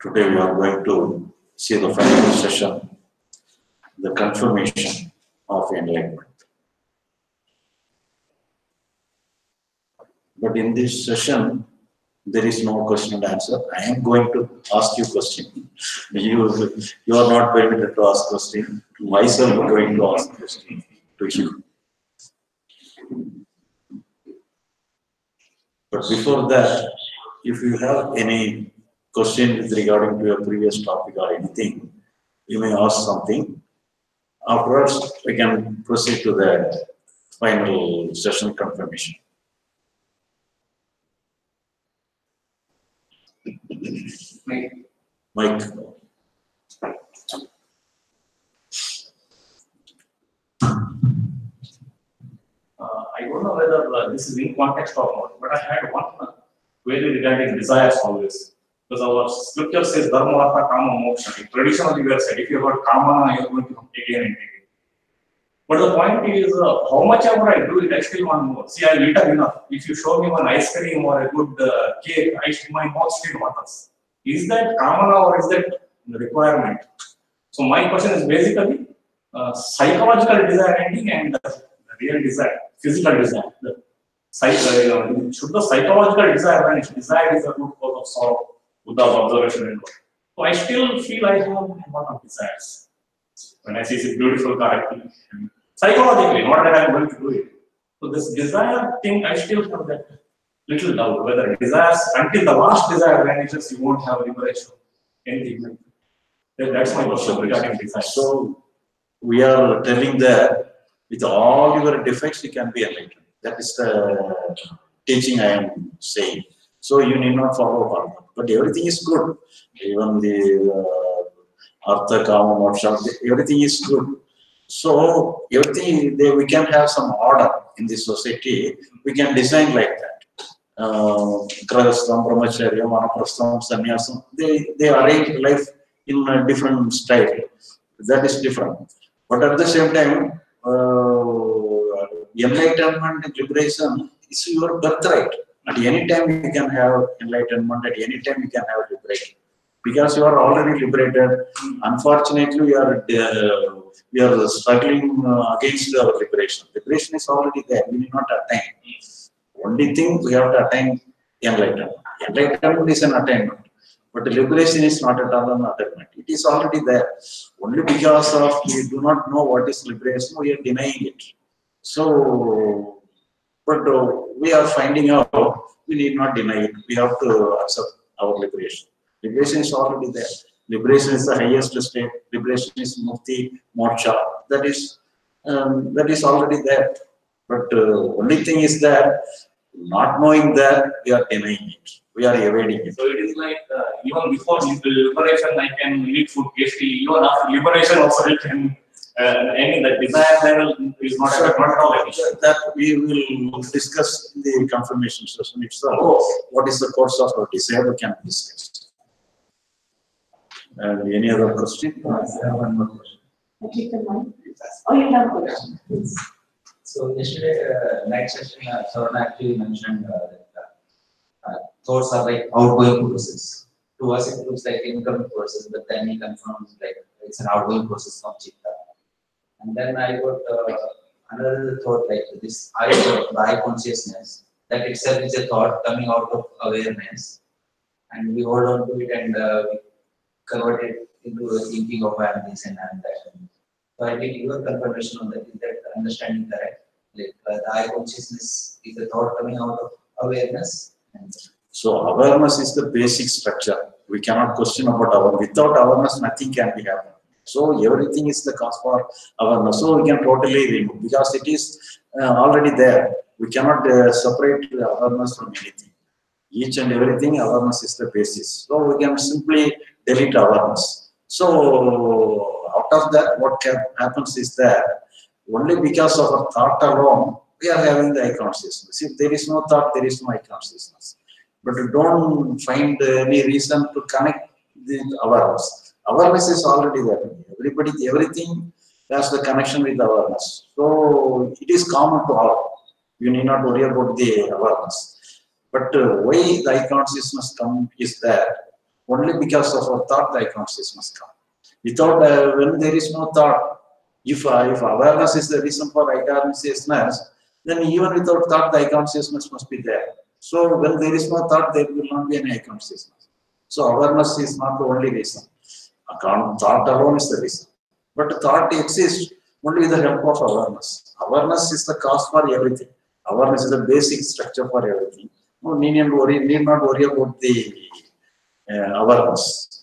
Today we are going to see the final session, the confirmation of enlightenment. But in this session, there is no question and answer. I am going to ask you question. You are not permitted to ask question. Myself am going to ask question to you. But before that, if you have any question with regarding to your previous topic or anything, you may ask something. Afterwards, we can proceed to the final session confirmation. Mike. I don't know whether this is in context or not, but I had one query regarding desires always. Because our scripture says dharma, artha, kama, moksha. Traditionally, we have said if you have got kama, you are going to take it and take it. But the point is, how much ever I do it, I still want more. See, I eat enough. If you show me one ice cream or a good cake, my mouth still waters. Is that kama or is that requirement? So my question is basically psychological desire ending and real desire, physical desire. Should the psychological desire vanish? Desire is a root cause of sorrow, without observation and all. So I still feel I have a lot of desires. When I see this beautiful car, psychologically, not that I'm going to do it. So this desire thing, I still have that little doubt whether desires, until the last desire vanishes, you won't have liberation. Anything like that. That's my question regarding desire. So we are telling that with all your defects, you can be enlightened. That is the teaching I am saying. So you need not follow karma. But everything is good. Even the artha, kama, moksha, everything is good. So everything, we can have some order in this society. We can design like that. Grahastham, brahmacharya, vanaprastham, sannyasam. They arrange life in a different style. That is different. But at the same time, enlightenment and liberation is your birthright. At any time you can have enlightenment, at any time you can have liberation. Because you are already liberated. Unfortunately, we are struggling against our liberation. Liberation is already there. We need not attain. Only thing we have to attain enlightenment. Enlightenment is an attainment. But the liberation is not at all an attainment. It is already there. Only because of we do not know what is liberation, we are denying it. So, but we are finding out we need not deny it. We have to accept our liberation. Liberation is already there. Liberation is the highest state. Liberation is mukti, moksha. That is already there. But only thing is that not knowing that we are denying it. We are evading it. So it is like even before liberation, I can eat food tasty. Even after liberation, also I can. The desire level is not at all. That we will discuss in the confirmation session itself. What is the course of our desire? We can discuss. Any other question? I have one more question. I take the mic. Oh, you have a question. Please. So yesterday night session, Sarana actually mentioned that thoughts are like outgoing process. To us, it looks like incoming process, but then he confirms like it's an outgoing process from Chitta. And then I got another thought like this: I consciousness that itself is a thought coming out of awareness, and we hold on to it and we convert it into a thinking of I am this and I am that. So I think your confirmation on that, is that understanding correct? Like the I consciousness is a thought coming out of awareness. So awareness is the basic structure. We cannot question about awareness. Without awareness, nothing can be happening. So everything is the cause for awareness. So we can totally remove because it is already there. We cannot separate awareness from anything. Each and everything, awareness is the basis. So we can simply delete awareness. So out of that, what happens is that only because of our thought alone, we are having the I consciousness. If there is no thought, there is no I consciousness. But don't find any reason to connect the awareness. Awareness is already there. Everything has the connection with awareness. So it is common to all. You need not worry about the awareness. But why the I consciousness come is that Only because of our thought, the consciousness come. Without, when there is no thought, if awareness is the reason for consciousness, then even without thought, the consciousness must be there. So when there is no thought, there will not be any consciousness. So awareness is not the only reason. Thought alone is the reason. But thought exists only with the help of awareness. Awareness is the cause for everything. Awareness is the basic structure for everything. No need not worry about the awareness.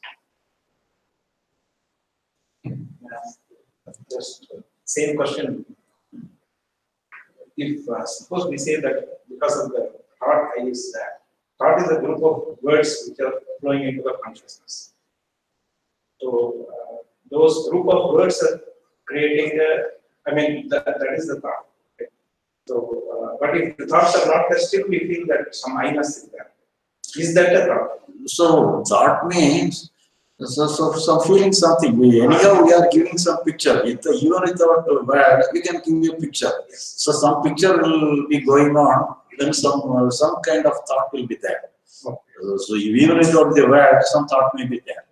Just same question. If suppose we say that because of the thought, I use that. Thought is a group of words which are flowing into the consciousness. So those group of words are creating that is the thought. Okay. So, but if the thoughts are not there, still we feel that some I-ness is there. Is that a thought? So thought means so feeling something. Anyhow, we are giving some picture. Even without word, we can give a picture. Yes. So some picture will be going on. Then some kind of thought will be there. Okay. So even without the word, some thought may be there.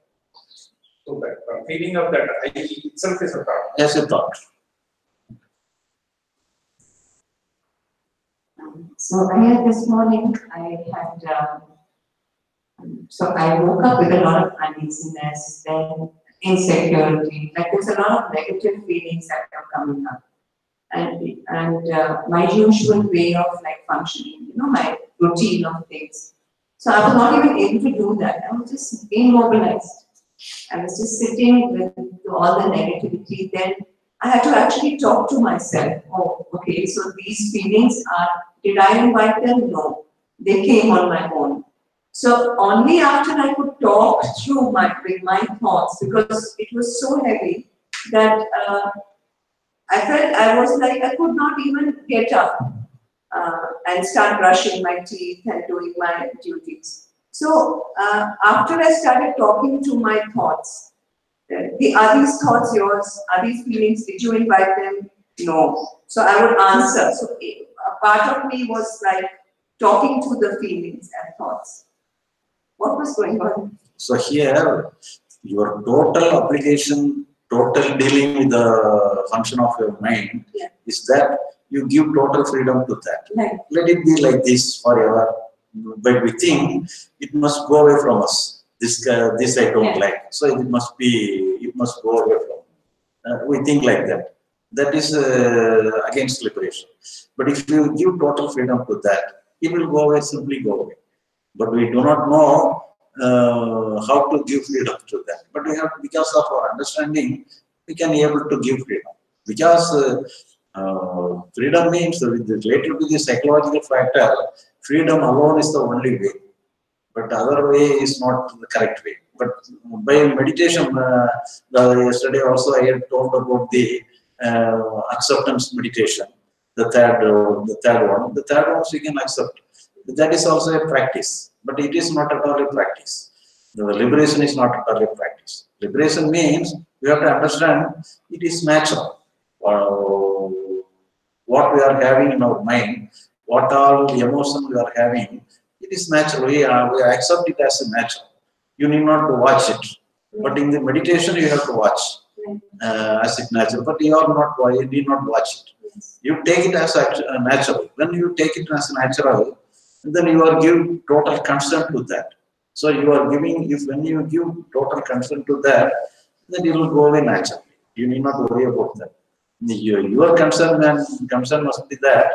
So that feeling of that I itself is a thought. As a thought. So earlier this morning, I had, so I woke up with a lot of uneasiness, then insecurity, like there's a lot of negative feelings that are coming up. And my usual way of like functioning, my routine of things. So I was not even able to do that. I was just immobilized. I was just sitting with all the negativity. Then I had to actually talk to myself. Oh, okay, so these feelings did I invite them? No, they came on my own. So only after I could talk through with my thoughts, because it was so heavy that I felt I was like I could not even get up and start brushing my teeth and doing my duties. So after I started talking to my thoughts, are these thoughts yours? Are these feelings? Did you invite them? No. So I would answer. So a part of me was like talking to the feelings and thoughts. What was going on? So here, your total application, total dealing with the function of your mind is that you give total freedom to that. Right. Let it be like this forever. But we think it must go away from us. This I don't like. So it must go away from. We think like that. That is against liberation. But if you give total freedom to that, it will go away, simply go away. But we do not know how to give freedom to that. But we have, because of our understanding, we can be able to give freedom. Because freedom means, related to the psychological factor, freedom alone is the only way. But the other way is not the correct way. But by meditation, yesterday also I had told about the acceptance meditation, the third one. The third one we can accept. That is also a practice, but it is not at all a practice. The liberation is not at all a practice. Liberation means we have to understand it is natural. What we are having in our mind, what all the emotion we are having, it is natural. We accept it as a natural. You need not to watch it. But in the meditation, you have to watch as it natural. But you need not watch it. You take it as a natural. When you take it as a natural, then you are giving total consent to that. So you are giving, when you give total consent to that, then it will go away naturally. You need not worry about that. Your concern must be that.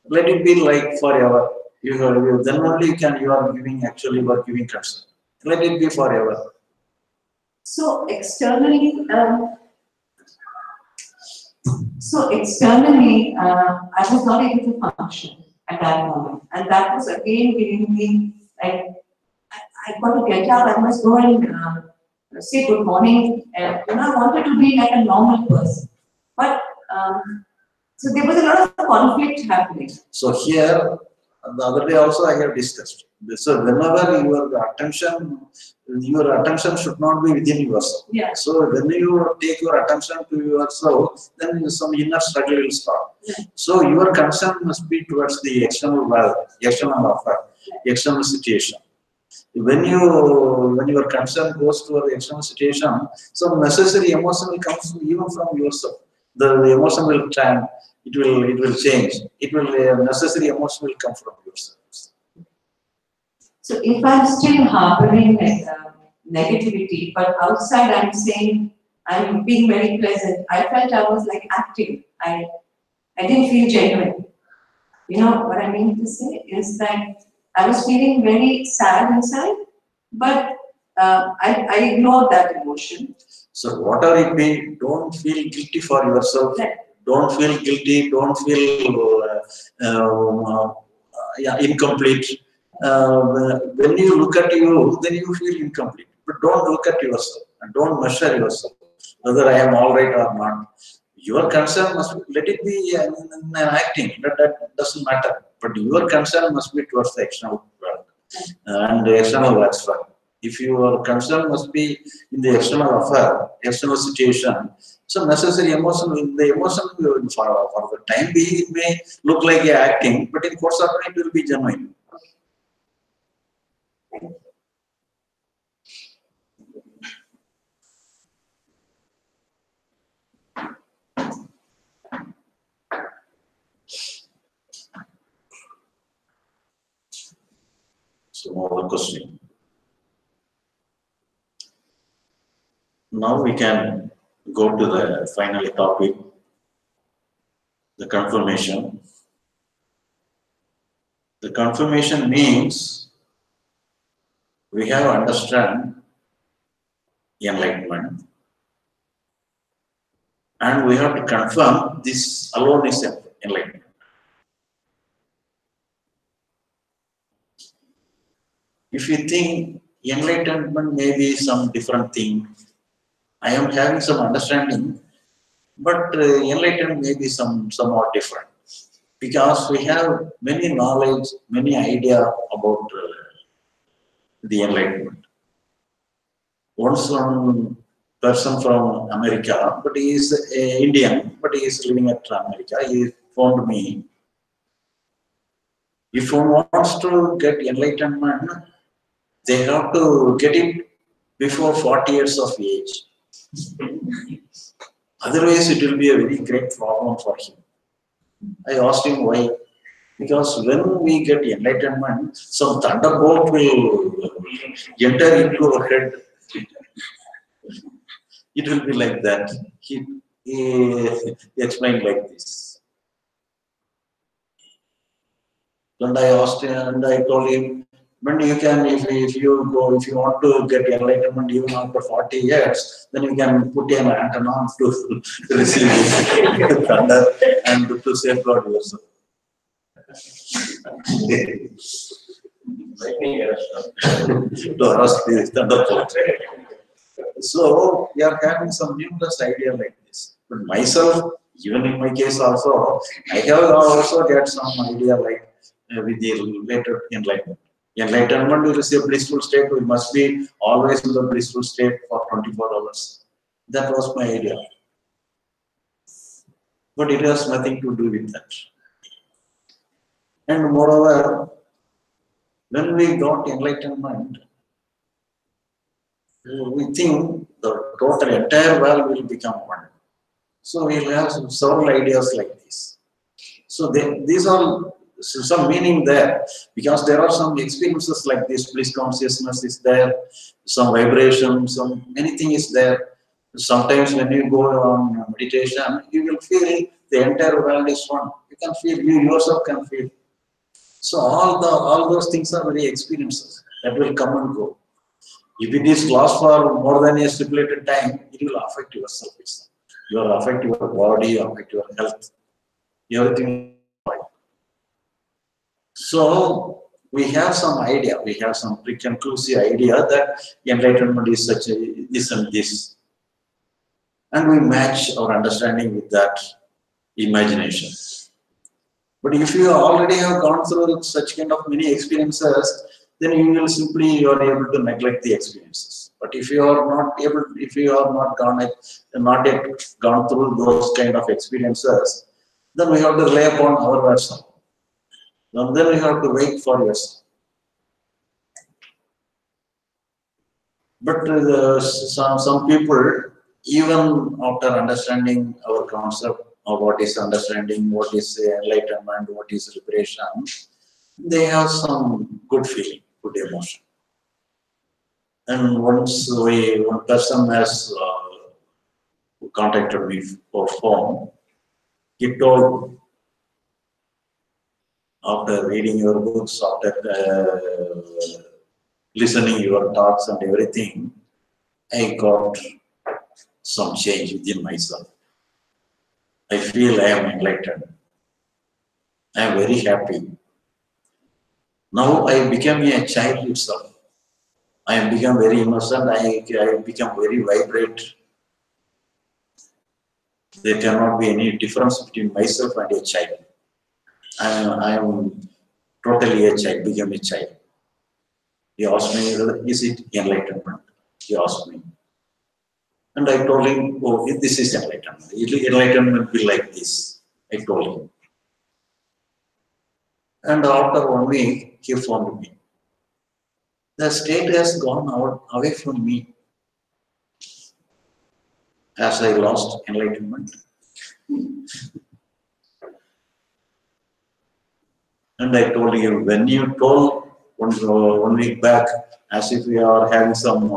Let it be like forever. Then only you are giving consent. Let it be forever. So externally, I was not able to function at that moment, and that was again giving me like I got to get up. I must go and say good morning. And I wanted to be like a normal person, but so there was a lot of conflict happening. So here, the other day also I have discussed. So whenever your attention should not be within yourself. Yeah. So when you take your attention to yourself, then some inner struggle will start. Yeah. So your concern must be towards the external world, external offer, external situation. When your concern goes to an external situation, some necessary emotion will come even from yourself. The emotion will turn, it will change. It will necessary emotion will come from yourself. So if I'm still harboring negativity, but outside I'm saying I'm being very pleasant, I felt I was like acting. I didn't feel genuine. You know what I mean to say is that I was feeling very sad inside, but I ignored that emotion. So whatever it be, don't feel guilty for yourself. Right. Don't feel guilty. Don't feel incomplete. When you look at you, then you feel incomplete. But don't look at yourself and don't measure yourself whether I am all right or not. Your concern must be, let it be acting. That doesn't matter. But your concern must be towards the external world and the external affair. If your concern must be in the external affair, external situation, so necessary emotion, the emotion for the time being, it may look like a acting, but in course of time, it will be genuine. So, more question. Now we can go to the final topic, the confirmation. The confirmation means we have understand enlightenment and we have to confirm this alone is enlightenment. If you think enlightenment may be some different thing, I am having some understanding, but enlightenment may be somewhat different because we have many knowledge, many idea about the enlightenment. Once one person from America, but he is Indian, but he is living at America. He phoned me. If one wants to get enlightenment, they have to get it before 40 years of age. Otherwise, it will be a very great problem for him. I asked him why. Because when we get enlightenment, some thunderbolt will enter into our head. It will be like that. He explained like this. And I asked him, and I told him, when you can, if you want to get enlightenment even after 40 years, then you can put an antenna to receive thunder and to safeguard yourself. To arrest the thunderbolt. So we are having some numerous idea like this. But myself, even in my case also, I have also get some idea like with the later enlightenment. Enlightenment is a blissful state. We must be always in the blissful state for 24 hours. That was my idea. But it has nothing to do with that. And moreover, when we got enlightenment, we think the total entire world will become one. So we have several ideas like this. So these are some meaning there because there are some experiences like this. Bliss consciousness is there, some vibration, some anything is there. Sometimes when you go on meditation, you will feel the entire world is one. You can feel, you yourself can feel. So all those things are very experiences that will come and go. If it is lost for more than a stipulated time, it will affect yourself. It will affect your body, affect your health, everything. So we have some idea, we have some preconclusive idea that enlightenment is such a this and this. And we match our understanding with that imagination. But if you already have gone through such kind of many experiences, then you are able to neglect the experiences. But if you are not able, if you are not yet gone through those kind of experiences, then we have to rely upon our version. And then we have to wait for yourself. But some people, even after understanding our concept of what is understanding, what is enlightenment, what is liberation, they have some good feeling, good emotion. And one person has contacted me for phone, he told, after reading your books, after listening your talks and everything, I got some change within myself. I feel I am enlightened. I am very happy. Now I became a child itself. I have become very innocent. I become very vibrant. There cannot be any difference between myself and a child. I am totally a child, become a child. He asked me, is it enlightenment? He asked me. And I told him, oh, this is enlightenment. Enlightenment will be like this. I told him. And after 1 week, he phoned me. The state has gone out away from me as I lost enlightenment. And I told you, when you told 1 week back, as if we are having some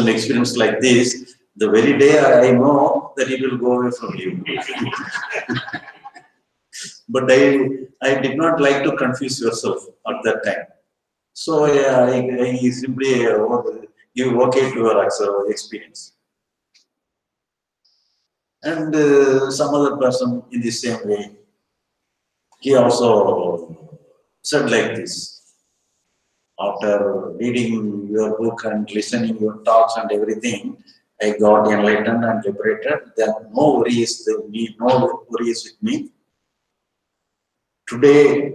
experience like this, the very day I know that it will go away from you. But I did not like to confuse yourself at that time. So yeah, I simply give okay to your experience. And some other person in the same way, he also said like this. After reading your book and listening your talks and everything, I got enlightened and liberated. Then no worries with me, no worries with me. Today,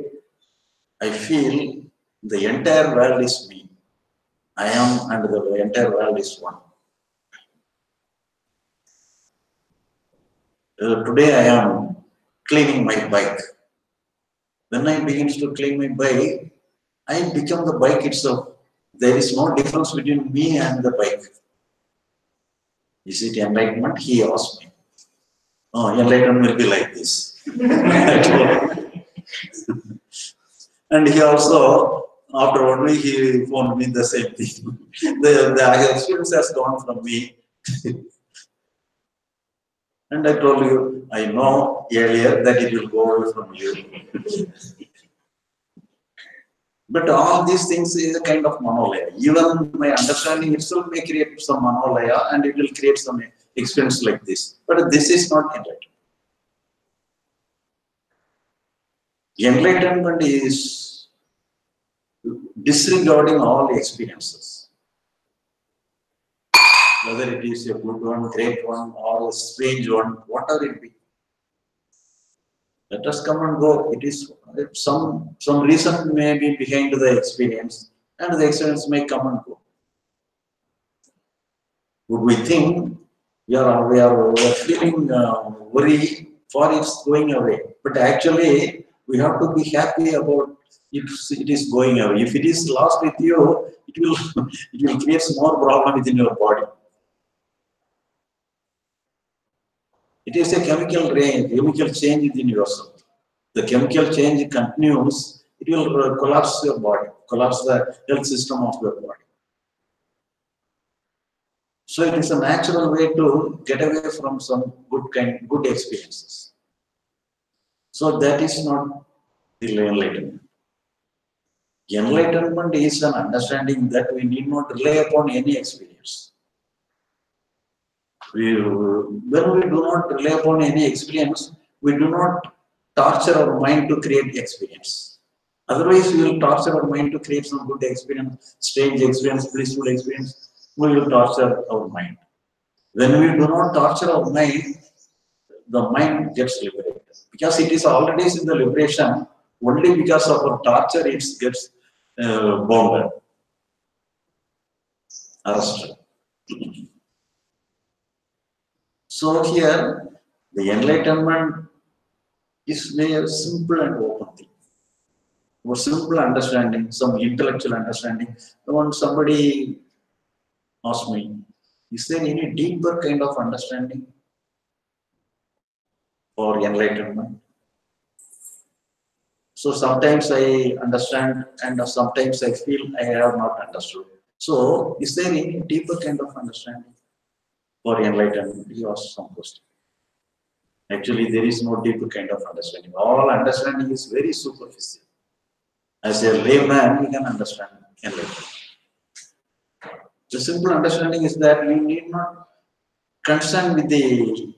I feel the entire world is me. I am, and the entire world is one. Today I am cleaning my bike. When I begin to clean my bike, I become the bike itself. There is no difference between me and the bike. Is it enlightenment? He asked me. Oh, enlightenment will be like this. And he also, after 1 week, he phoned me the same thing. The experience has gone from me. And I told you, I know earlier that it will go away from you. But all these things is a kind of monolaya. Even my understanding itself may create some monolaya and it will create some experience like this. But this is not enlightenment. Enlightenment is disregarding all experiences. Whether it is a good one, great one, or a strange one, whatever it be. Let us come and go. It is some reason may be behind the experience, and the experience may come and go. Would we think we are feeling worry for its going away? But actually, we have to be happy about it is going away. If it is lost with you, it will create more problem within your body. It is a chemical change within yourself. The chemical change continues, it will collapse your body, collapse the health system of your body. So it is a natural way to get away from some good experiences. So that is not the enlightenment. Enlightenment is an understanding that we need not rely upon any experience. When we do not rely upon any experience, we do not torture our mind to create experience. Otherwise, we will torture our mind to create some good experience, strange experience, blissful experience. We will torture our mind. When we do not torture our mind, the mind gets liberated. Because it is already in the liberation, only because of our torture it gets bounded, arrested. So here, the enlightenment is very simple and open thing. For simple understanding, some intellectual understanding. When somebody ask me, is there any deeper kind of understanding for enlightenment? So sometimes I understand and sometimes I feel I have not understood. So is there any deeper kind of understanding for enlightenment? He asked some question. Actually, there is no deeper kind of understanding. All understanding is very superficial. As a layman, you can understand enlightenment. The simple understanding is that you need not concern with the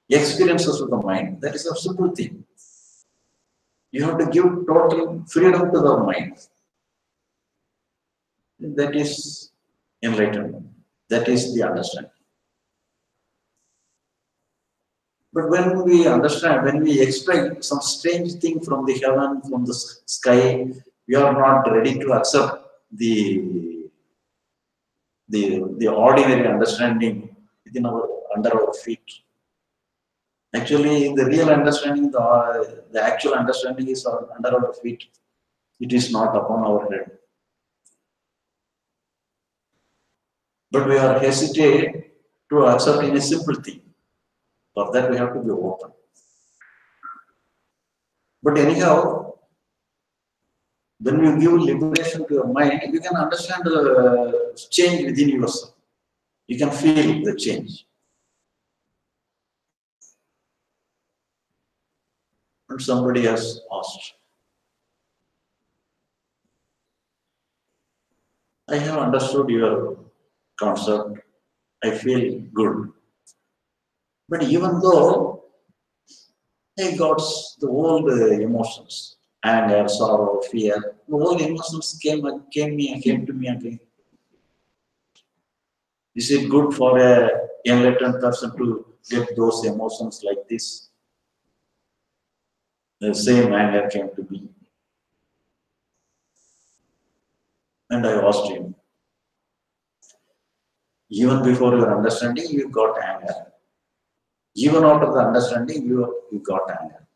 experiences of the mind. That is a simple thing. You have to give total freedom to the mind. That is enlightenment. That is the understanding. But when we understand, when we expect some strange thing from the heaven, from the sky, we are not ready to accept the ordinary understanding within under our feet. Actually, the real understanding, the actual understanding is under our feet. It is not upon our head. But we are hesitate to accept any simple thing. For that, we have to be open. But anyhow, when you give liberation to your mind, you can understand the change within yourself. You can feel the change. And somebody has asked, I have understood your concept. I feel good. But even though I got the old emotions, anger, sorrow, fear, the old emotions came to me again. Is it good for a enlightened person to get those emotions like this? The same anger came to me. And I asked him, even before your understanding, you got anger. Even after the understanding, you got anger.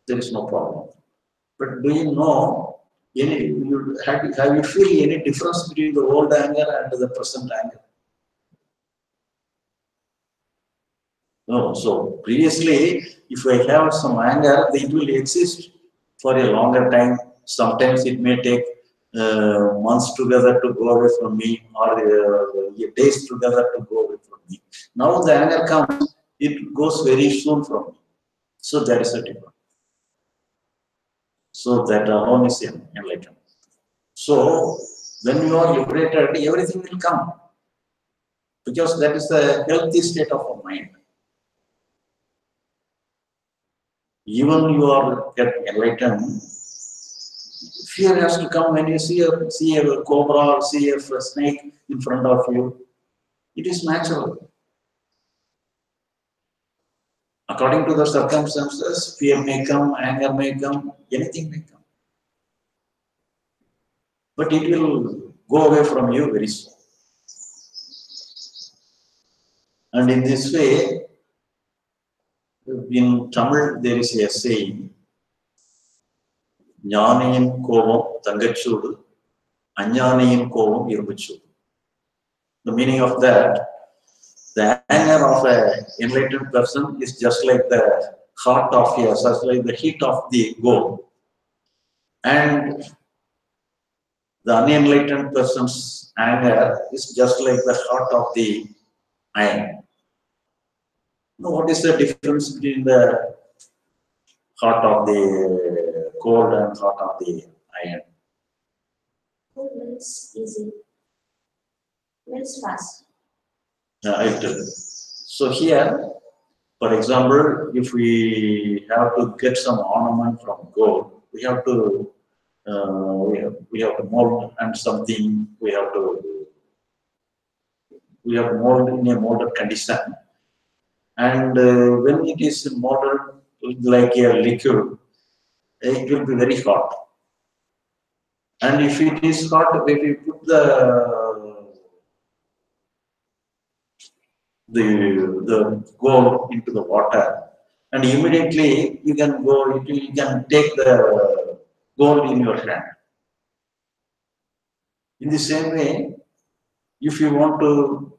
There is no problem. But do you know, have you feel any difference between the old anger and the present anger? No. So previously, if I have some anger, it will exist for a longer time. Sometimes it may take months together to go away from me, or days together to go away from me. Now the anger comes, it goes very soon from me. So there is a difference. So that alone is enlightenment. So when you are liberated, everything will come. Because that is the healthy state of our mind. Even you are get enlightened, fear has to come when you see a cobra or see a snake in front of you. It is natural. According to the circumstances, fear may come, anger may come, anything may come. But it will go away from you very soon. And in this way, in Tamil, there is a saying, Jnaniyin kovam tangachudu, Anjaniyin kovam irbuchudu. The meaning of that, the anger of an enlightened person is just like the heart of just like the heat of the gold. And the unenlightened person's anger is just like the heart of the iron. Now, what is the difference between the heart of the gold and heart of the iron? Cold melts easy. Melts fast. I'll tell you. So here, for example, if we have to get some ornament from gold, we have to mold and something we have to mold in a molded condition. And when it is molded like a liquid, it will be very hot. And if it is hot, if we put the gold into the water, and immediately you can take the gold in your hand. In the same way, If you want to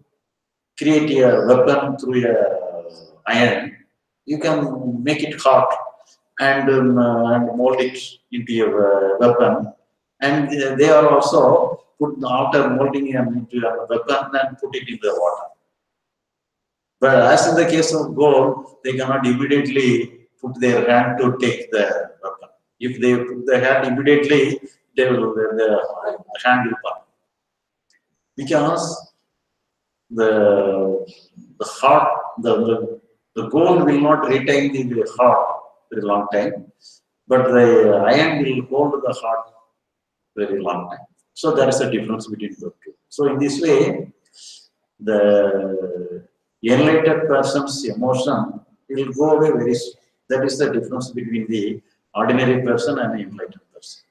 create a weapon through a iron, you can make it hot and mold it into a weapon. And they are also put after molding into a weapon and put it in the water. But as in the case of gold, they cannot immediately put their hand to take the weapon. If they put the hand immediately, the hand will burn. Because the heart, the gold will not retain the heart for a long time, but the iron will hold the heart very long time. So there is a difference between the two. So in this way, the enlightened person's emotion will go away very soon. That is the difference between the ordinary person and the enlightened person.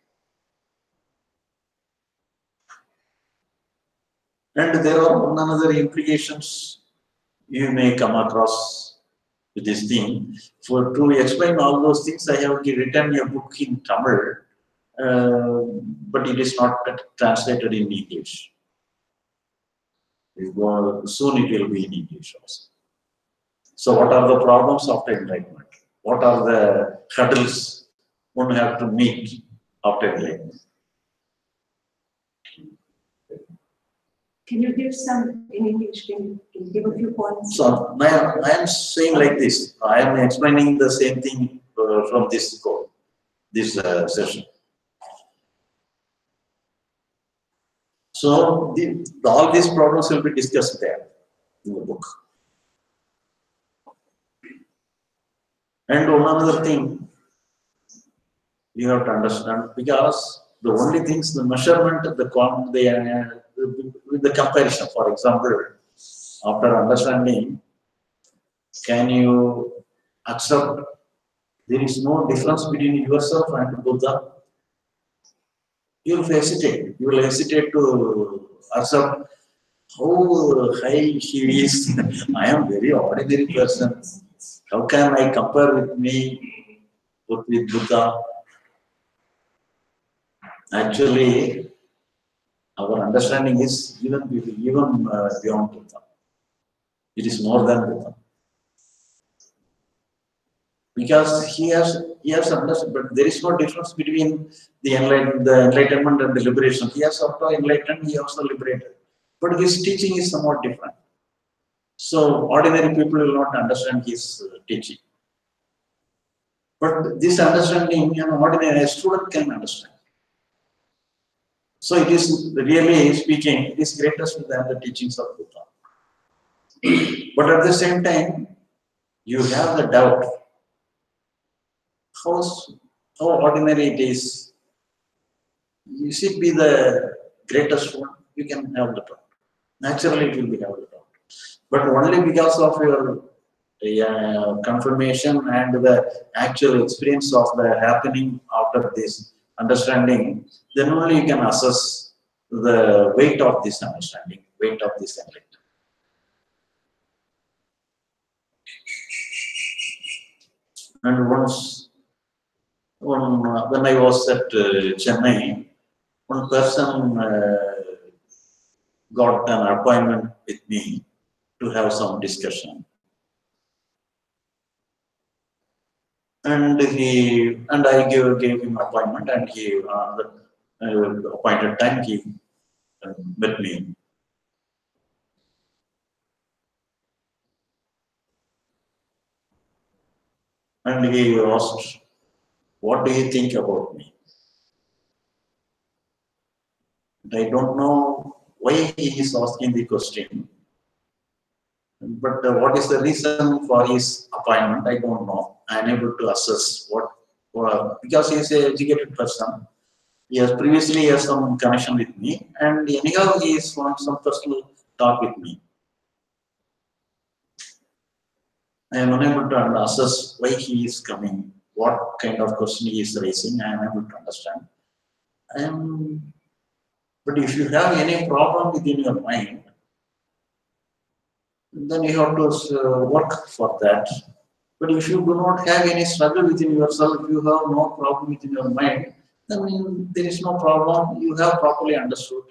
And there are another implications you may come across with this thing. For to explain all those things, I have written a book in Tamil, but it is not translated in English. Soon it will be in English also. So what are the problems after enlightenment? What are the hurdles one have to meet after enlightenment? Can you give some in English? Can you give a few points? So I am saying like this. I am explaining the same thing from this code, this session. So all these problems will be discussed there in the book. And one other thing you have to understand, because the only things, the measurement, with the comparison, for example, after understanding, can you accept there is no difference between yourself and Buddha? You will hesitate. You will hesitate to accept how high he is. I am very ordinary person. How can I compare with me with Buddha? Actually, our understanding is even beyond Buddha. It is more than Buddha. Because he has understood, but there is no difference between the enlightenment and the liberation. He has also enlightened, he also liberated. But his teaching is somewhat different. So ordinary people will not understand his teaching. But this understanding, an ordinary student can understand. So it is really speaking, it is greatest than the teachings of Buddha. But at the same time, you have the doubt. How ordinary it is. You should be the greatest one, you can have the doubt. Naturally, it will be have the doubt. But only because of your confirmation and the actual experience of the happening after this understanding, then only you can assess the weight of this understanding, weight of this enlightenment. And once, when I was at Chennai, one person got an appointment with me to have some discussion. And I gave him appointment, and he the appointed time he met me. And he asked, "What do you think about me?" And I don't know why he is asking the question, but what is the reason for his appointment? I don't know. I am able to assess because he is an educated person. He has previously has some connection with me, and anyhow he wants some personal talk with me. I am unable to assess why he is coming, what kind of question he is raising. I am able to understand. But if you have any problem within your mind, then you have to work for that. But if you do not have any struggle within yourself, you have no problem within your mind, then there is no problem. You have properly understood.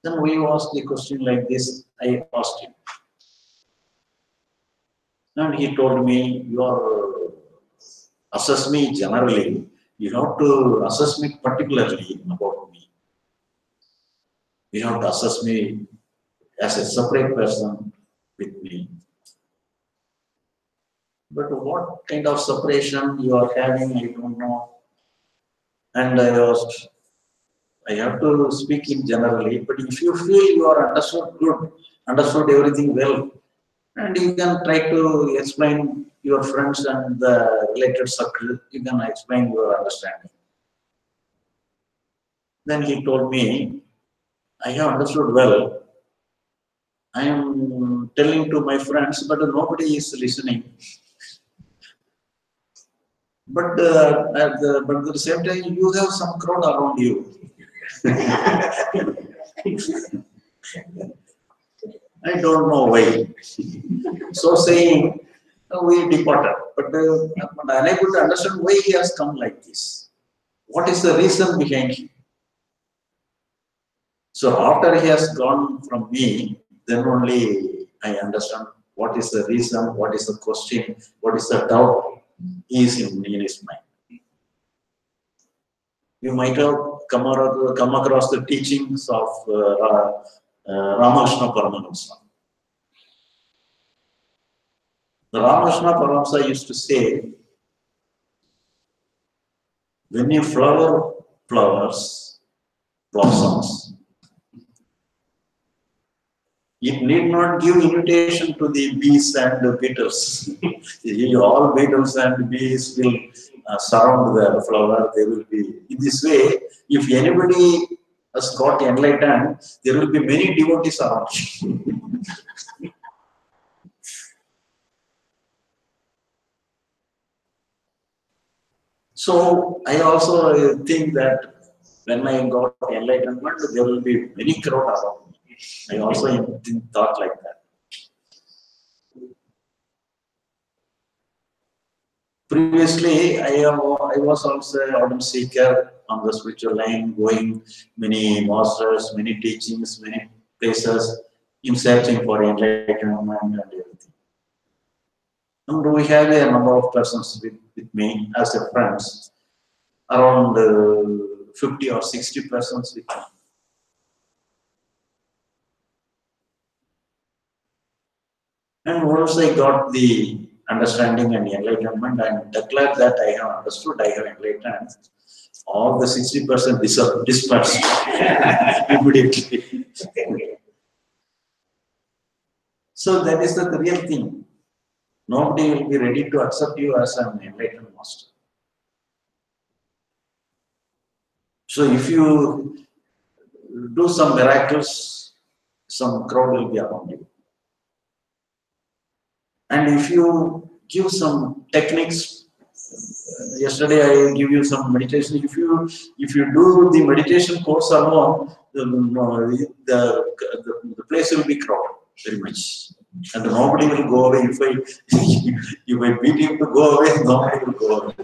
Then we asked the question like this, I asked him. And he told me, you are assess me generally, you have to assess me particularly about me. You have to assess me as a separate person with me. But what kind of separation you are having, I don't know. And I asked, I have to speak in generally, but if you feel you are understood good, understood everything well, and you can try to explain your friends and the related circle, you can explain your understanding. Then he told me, I have understood well. I am telling to my friends, but nobody is listening. But at the same time, you have some crowd around you. I don't know why. So saying, we departed. But I'm unable to understand why he has come like this. What is the reason behind it? So after he has gone from me, then only I understand what is the reason, what is the question, what is the doubt is in his mind. You might have come across the teachings of Ramakrishna Paramahamsa. The Ramakrishna Paramahamsa used to say, when a flower blossoms, it need not give invitation to the bees and the beetles. All beetles and bees will surround the flower. They will be in this way. If anybody has got enlightened, there will be many devotees around. So I also think that when I got enlightenment, there will be many crowd around me. I also thought like that. Previously, I was also an order seeker on the spiritual line, going many masters, many teachings, many places, in searching for enlightenment and everything. And we have a number of persons with me as a friends, around 50 or 60 persons with me. And once I got the understanding and enlightenment and declared that I have understood, I have enlightened, all the 60% dispersed immediately. So that is the real thing. Nobody will be ready to accept you as an enlightened master. So if you do some miracles, some crowd will be around you. And if you give some techniques, yesterday I give you some meditation. If you do the meditation course alone, the place will be crowded very much, and nobody will go away. If I beat him to go away, nobody will go away.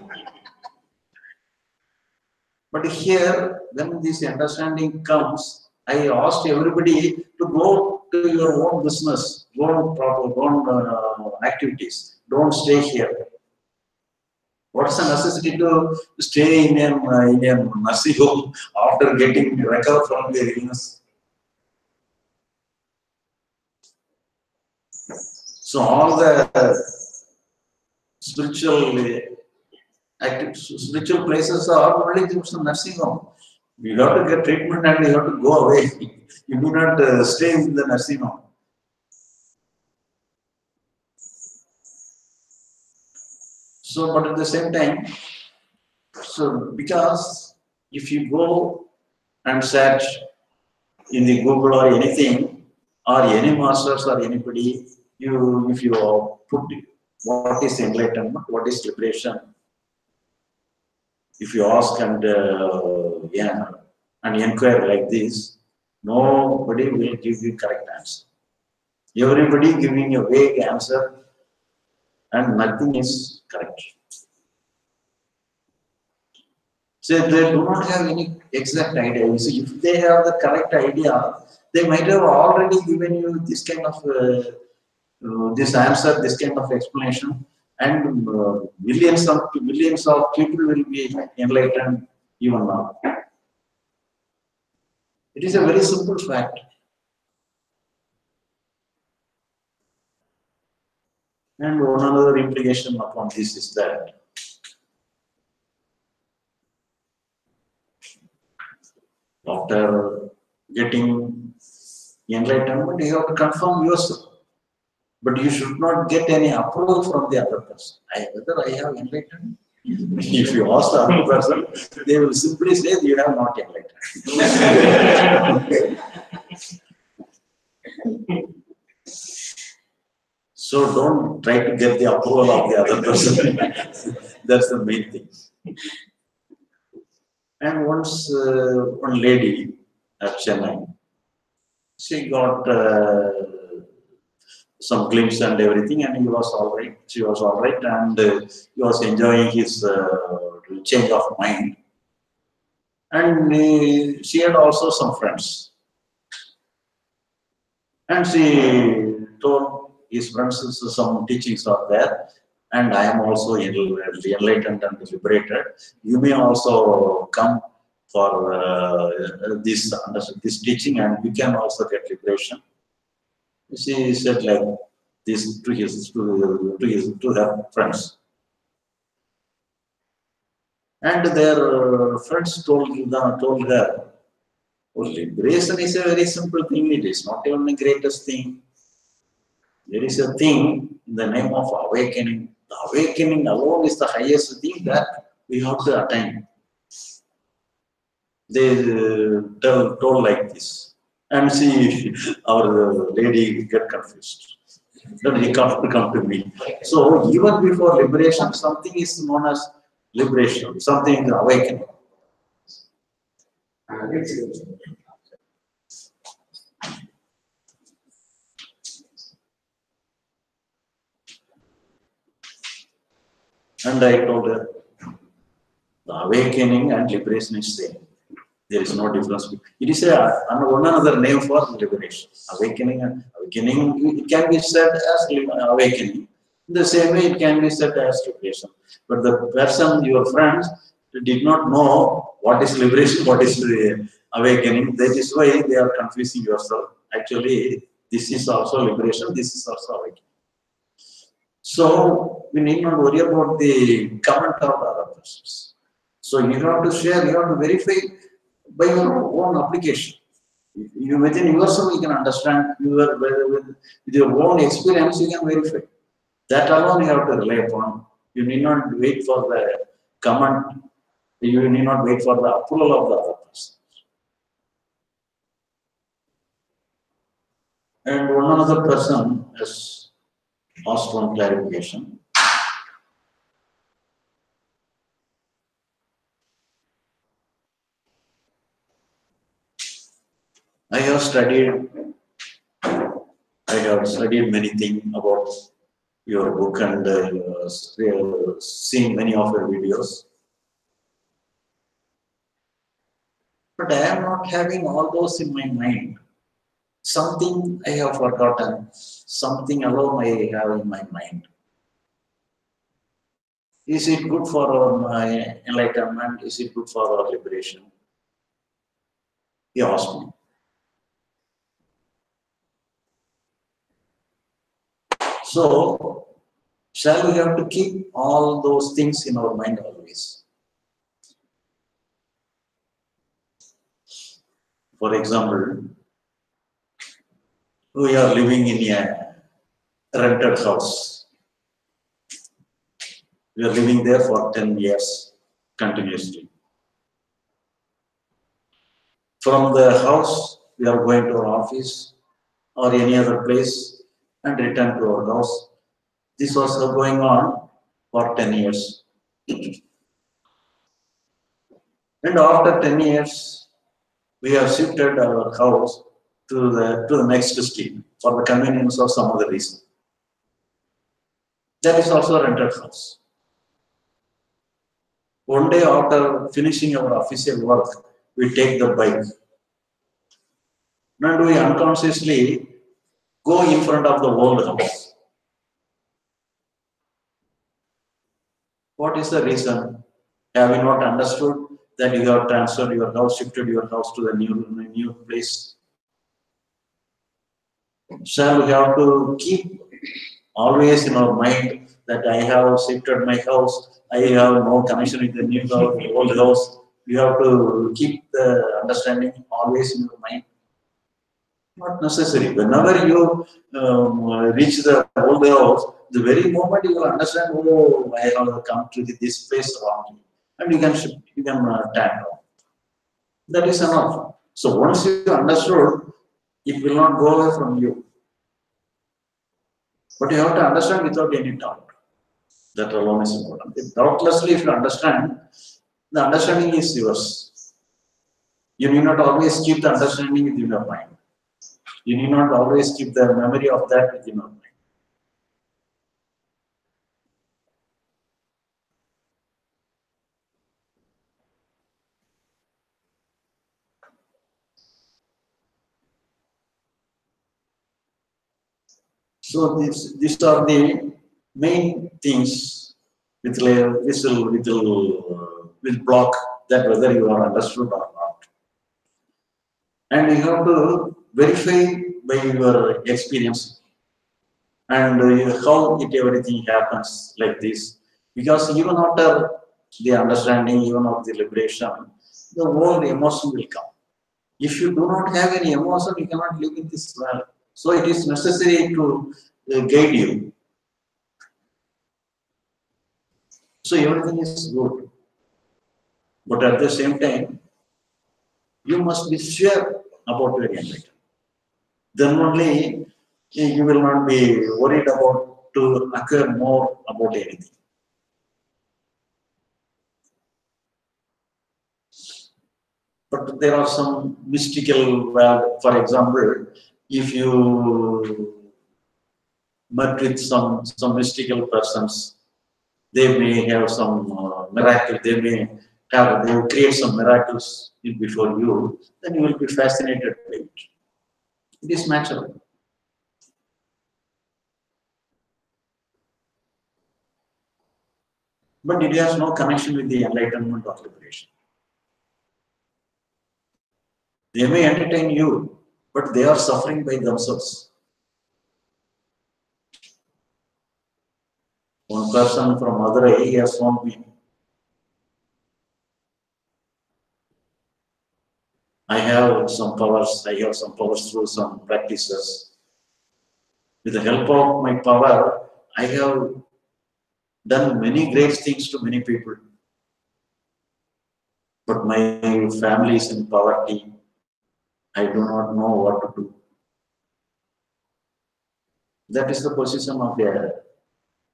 But here, when this understanding comes, I asked everybody to go to your own business, go on activities. Don't stay here. What's the necessity to stay in a nursing home after getting recovered from their illness? So all the spiritual places are only just a nursing home. You have to get treatment and you have to go away. You do not stay in the nursing home. So, but at the same time, so because if you go and search in the Google or anything, or any masters or anybody, if you put what is enlightenment, what is liberation, if you ask and inquire like this, nobody will give you correct answer. Everybody giving a vague answer, and nothing is correct. So they do not have any exact idea. You see, if they have the correct idea, They might have already given you this kind of this answer, this kind of explanation, and millions of people will be enlightened even now. It is a very simple fact. And one another implication upon this is that after getting enlightenment, you have to confirm yourself. But you should not get any approval from the other person. Whether I have enlightened? If you ask the other person, they will simply say you have not enlightened. So don't try to get the approval of the other person. That's the main thing. And once one lady at Chennai, she got some glimpse and everything, and he was all right. She was all right, and he was enjoying his change of mind. And she had also some friends, and she told his friends some teachings are there, and I am also enlightened and liberated. You may also come for this teaching, and you can also get liberation. She said like this to her friends, and their friends told her, "Oh, liberation is a very simple thing. It is not even the greatest thing. There is a thing in the name of awakening. The awakening alone is the highest thing that we have to attain." They told like this, and see our lady get confused. Then he comes to come to me. So even before liberation, something is known as liberation, something is awakening. And I told her, the awakening and liberation is same. There is no difference. It is one another name for liberation. Awakening, it can be said as awakening. In the same way, it can be said as liberation. But the person, your friends, did not know what is liberation, what is awakening. That is why they are confusing yourself. Actually, this is also liberation, this is also awakening. So we need not worry about the comment of the other persons. So you have to share, you have to verify by your own application. You within yourself you can understand with your own experience you can verify. That alone you have to rely upon. You need not wait for the comment. You need not wait for the approval of the other person. And one another person has asked one clarification. I have studied many things about your book and seen many of your videos. But I am not having all those in my mind. Something I have forgotten, something alone I have in my mind. Is it good for my enlightenment? Is it good for our liberation? He asked me. So, shall we have to keep all those things in our mind always? For example, we are living in a rented house. We are living there for 10 years continuously. From the house, we are going to our office or any other place and return to our house. This was going on for 10 years. And after 10 years, we have shifted our house to the next street for the convenience of some other reason. That is also a rented house. One day after finishing our official work, we take the bike Nor do we unconsciously go in front of the old house. What is the reason? Have you not understood that you have transferred your house, shifted your house to the new place? So we have to keep always in our mind that I have shifted my house, I have no connection with the new house, old house. You have to keep the understanding always in your mind. Not necessary. Whenever you reach the old house, the very moment you will understand, oh, I have come to this place wrongly, and you can shift, you can turn down. That is enough. So once you understood, it will not go away from you. But you have to understand without any doubt. That alone is important. If doubtlessly, if you understand, the understanding is yours. You need not always keep the understanding within your mind. You need not always keep the memory of that within your mind. So these are the main things which will block that whether you are understood or not. And you have to verify by your experience and how everything happens like this. Because even after the understanding, even of the liberation, the whole emotion will come. If you do not have any emotion, you cannot live in this world. So it is necessary to guide you. So everything is good. But at the same time, you must be sure about your enlightenment. Then only you will not be worried about to acquire more about anything. But there are some mystical, well, for example, if you met with some mystical persons, they may have some miracle, they will create some miracles before you, then you will be fascinated by it. It is natural. But it has no connection with the enlightenment or liberation. They may entertain you, but they are suffering by themselves. One person from Madurai, he has found me. I have some powers through some practices. With the help of my power, I have done many great things to many people. But my family is in poverty. I do not know what to do. That is the position of a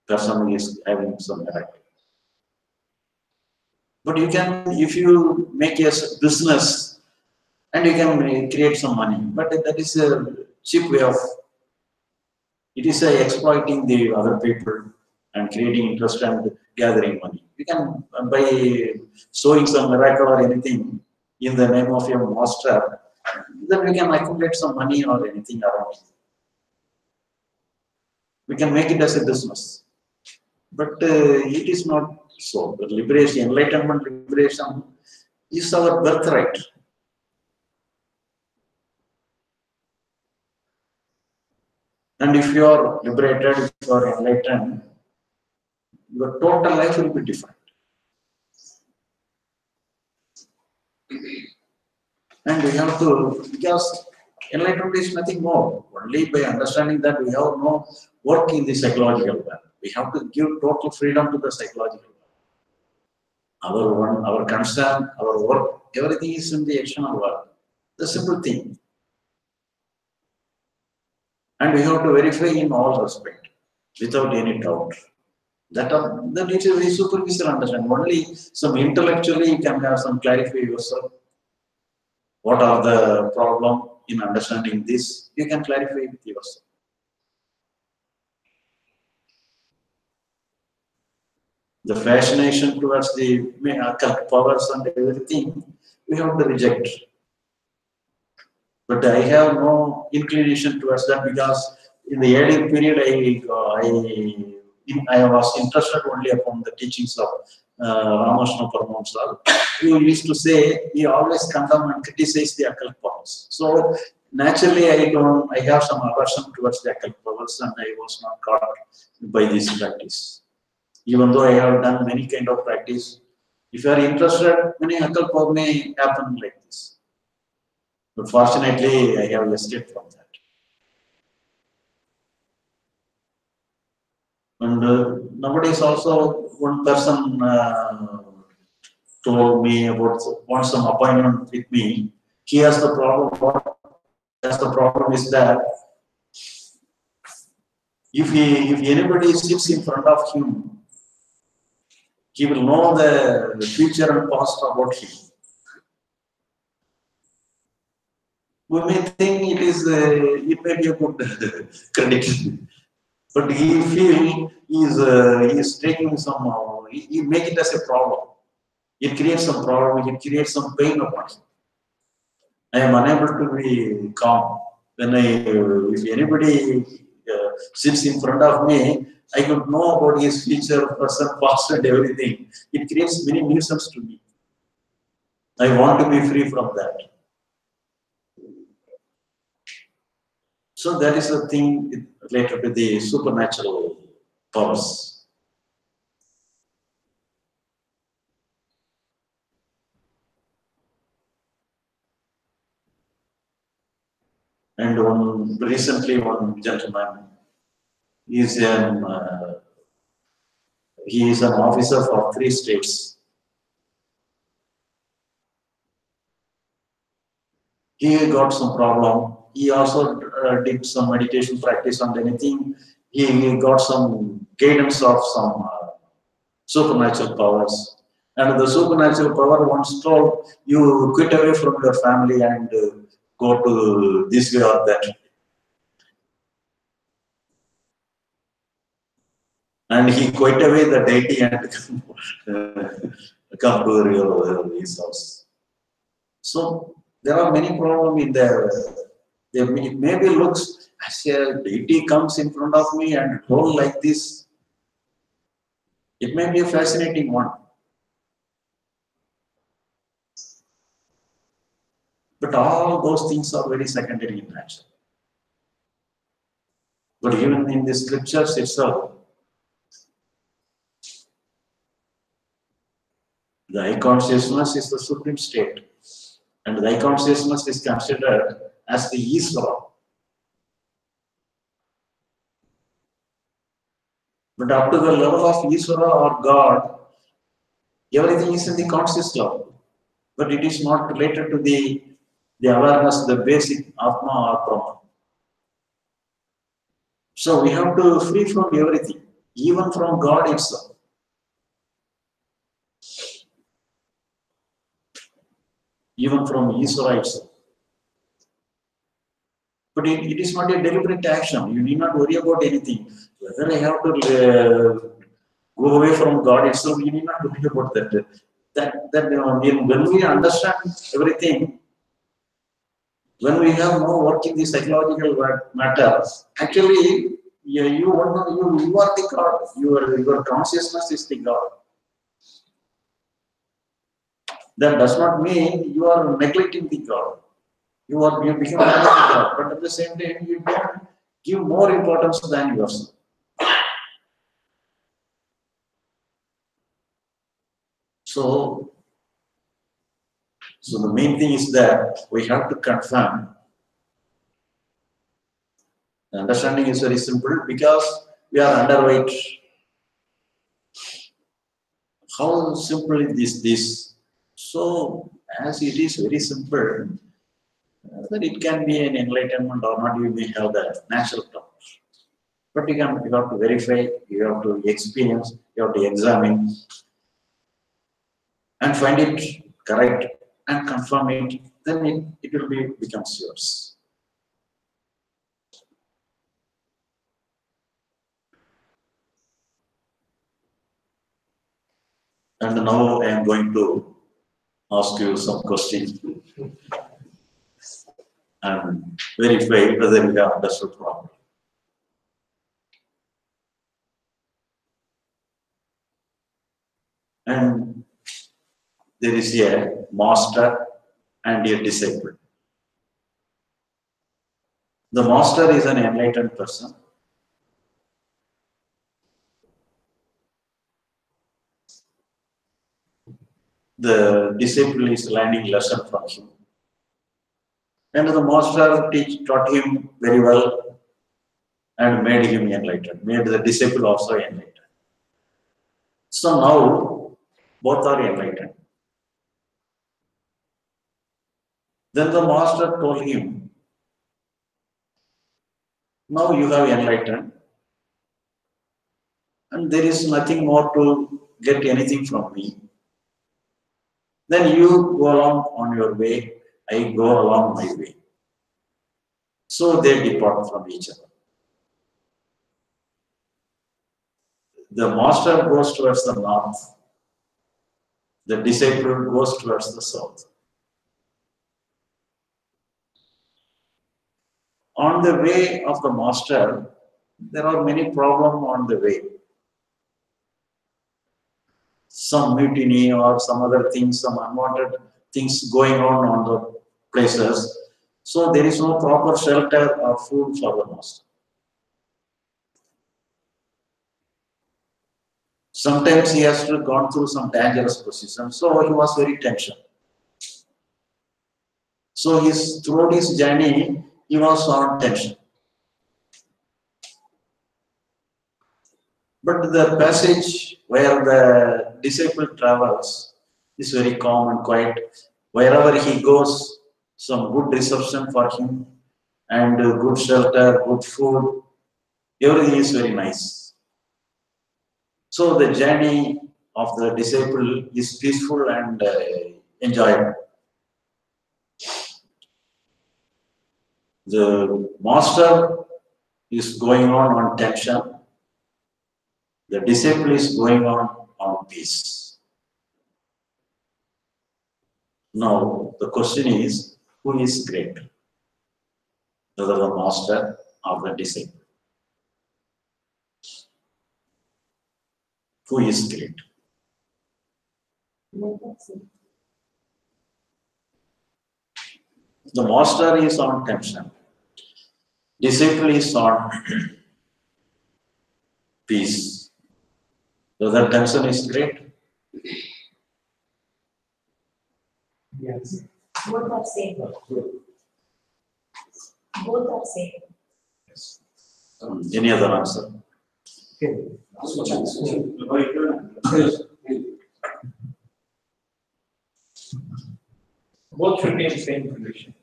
person who is having some miracle. But you can, if you make a business and you can create some money, but that is a cheap way of, it is exploiting the other people and creating interest and gathering money. You can, by showing some miracle or anything in the name of your master, then we can accumulate some money or anything around. We can make it as a business. But it is not so. The liberation, enlightenment liberation is our birthright. And if you are liberated, if you are enlightened, your total life will be different. And we have to, because enlightenment is nothing more. Only by understanding that we have no work in the psychological world. We have to give total freedom to the psychological world. Our concern, our work, everything is in the external world. The simple thing. And we have to verify in all respect, without any doubt. That is a very superficial understanding. Only some intellectually you can have some clarify yourself. What are the problem in understanding this? You can clarify with yourself. The fascination towards the occult powers and everything, we have to reject. But I have no inclination towards that because in the early period I was interested only upon the teachings of Ramakrishna Paramahamsa, who used to say he always condemn and criticize the occult powers. So naturally, I have some aversion towards the occult powers, and I was not caught by this practice. Even though I have done many kind of practice, if you are interested, many occult powers may happen like this. But fortunately, I have escaped from that. And nowadays also one person told me about wants some appointment with me. He has the problem. What has the problem is that if anybody sits in front of him, he will know the future and past about him. We may think it may be a good credit, but he feel he is taking some he make it as a problem. It creates some problem. It creates some pain upon him. I am unable to be calm when if anybody sits in front of me. I could know about his future, person, past, and everything. It creates many nuisance to me. I want to be free from that. So that is the thing related to the supernatural powers. And recently one gentleman is he is an officer for 3 states. He got some problem. He also did some meditation practice on anything. He got some guidance of some supernatural powers. And the supernatural power once told, you quit away from your family and go to this way or that. And he quit away the deity and come to his house. So there are many problems in there. It maybe looks as a deity comes in front of me and roll like this. It may be a fascinating one. But all those things are very secondary in nature. But even in the scriptures itself, the I consciousness is the supreme state. And the I consciousness is considered as the Isvara. But up to the level of Isvara or God, everything is in the conscious level. But it is not related to the awareness, the basic Atma or Brahman. So we have to free from everything, even from God itself. Even from Isvara itself. But it is not a deliberate action. You need not worry about anything. Whether I have to go away from God itself, you need not worry about that. When we understand everything, when we have no work in the psychological matter, actually you are the God. Your consciousness is the God. That does not mean you are neglecting the God. You become another God, but at the same time you don't give more importance than yourself. So the main thing is that we have to confirm. The understanding is very simple because we are underweight. How simple is this? So as it is very simple, that it can be an enlightenment or not, you may have the natural terms. But you have to verify, you have to experience, you have to examine and find it correct and confirm it, then it will becomes yours. And now I am going to ask you some questions. and verify whether we have understood properly. And there is a master and a disciple. The master is an enlightened person. The disciple is learning lesson from him. And the master taught him very well and made him enlightened, made the disciple also enlightened. So now both are enlightened. Then the master told him, now you have enlightened and there is nothing more to get anything from me. Then you go along on your way, I go along my way. So they depart from each other. The master goes towards the north, the disciple goes towards the south. On the way of the master, there are many problems on the way. Some mutiny or some other things, some unwanted things going on the places. So there is no proper shelter or food for the master. Sometimes he has to gone through some dangerous position, so he was very tension. So throughout his journey, he was on tension. But the passage where the disciple travels is very calm and quiet. Wherever he goes, some good reception for him and good shelter, good food, everything is very nice. So the journey of the disciple is peaceful and enjoyable. The master is going on tension. The disciple is going on peace. Now the question is, who is great? Whether the master or the disciple? Who is great? The master is on tension. Disciple is on peace. So that tension is great. Yes. Both are same. Both are same. Any other answer? Okay. Both should be in the same condition.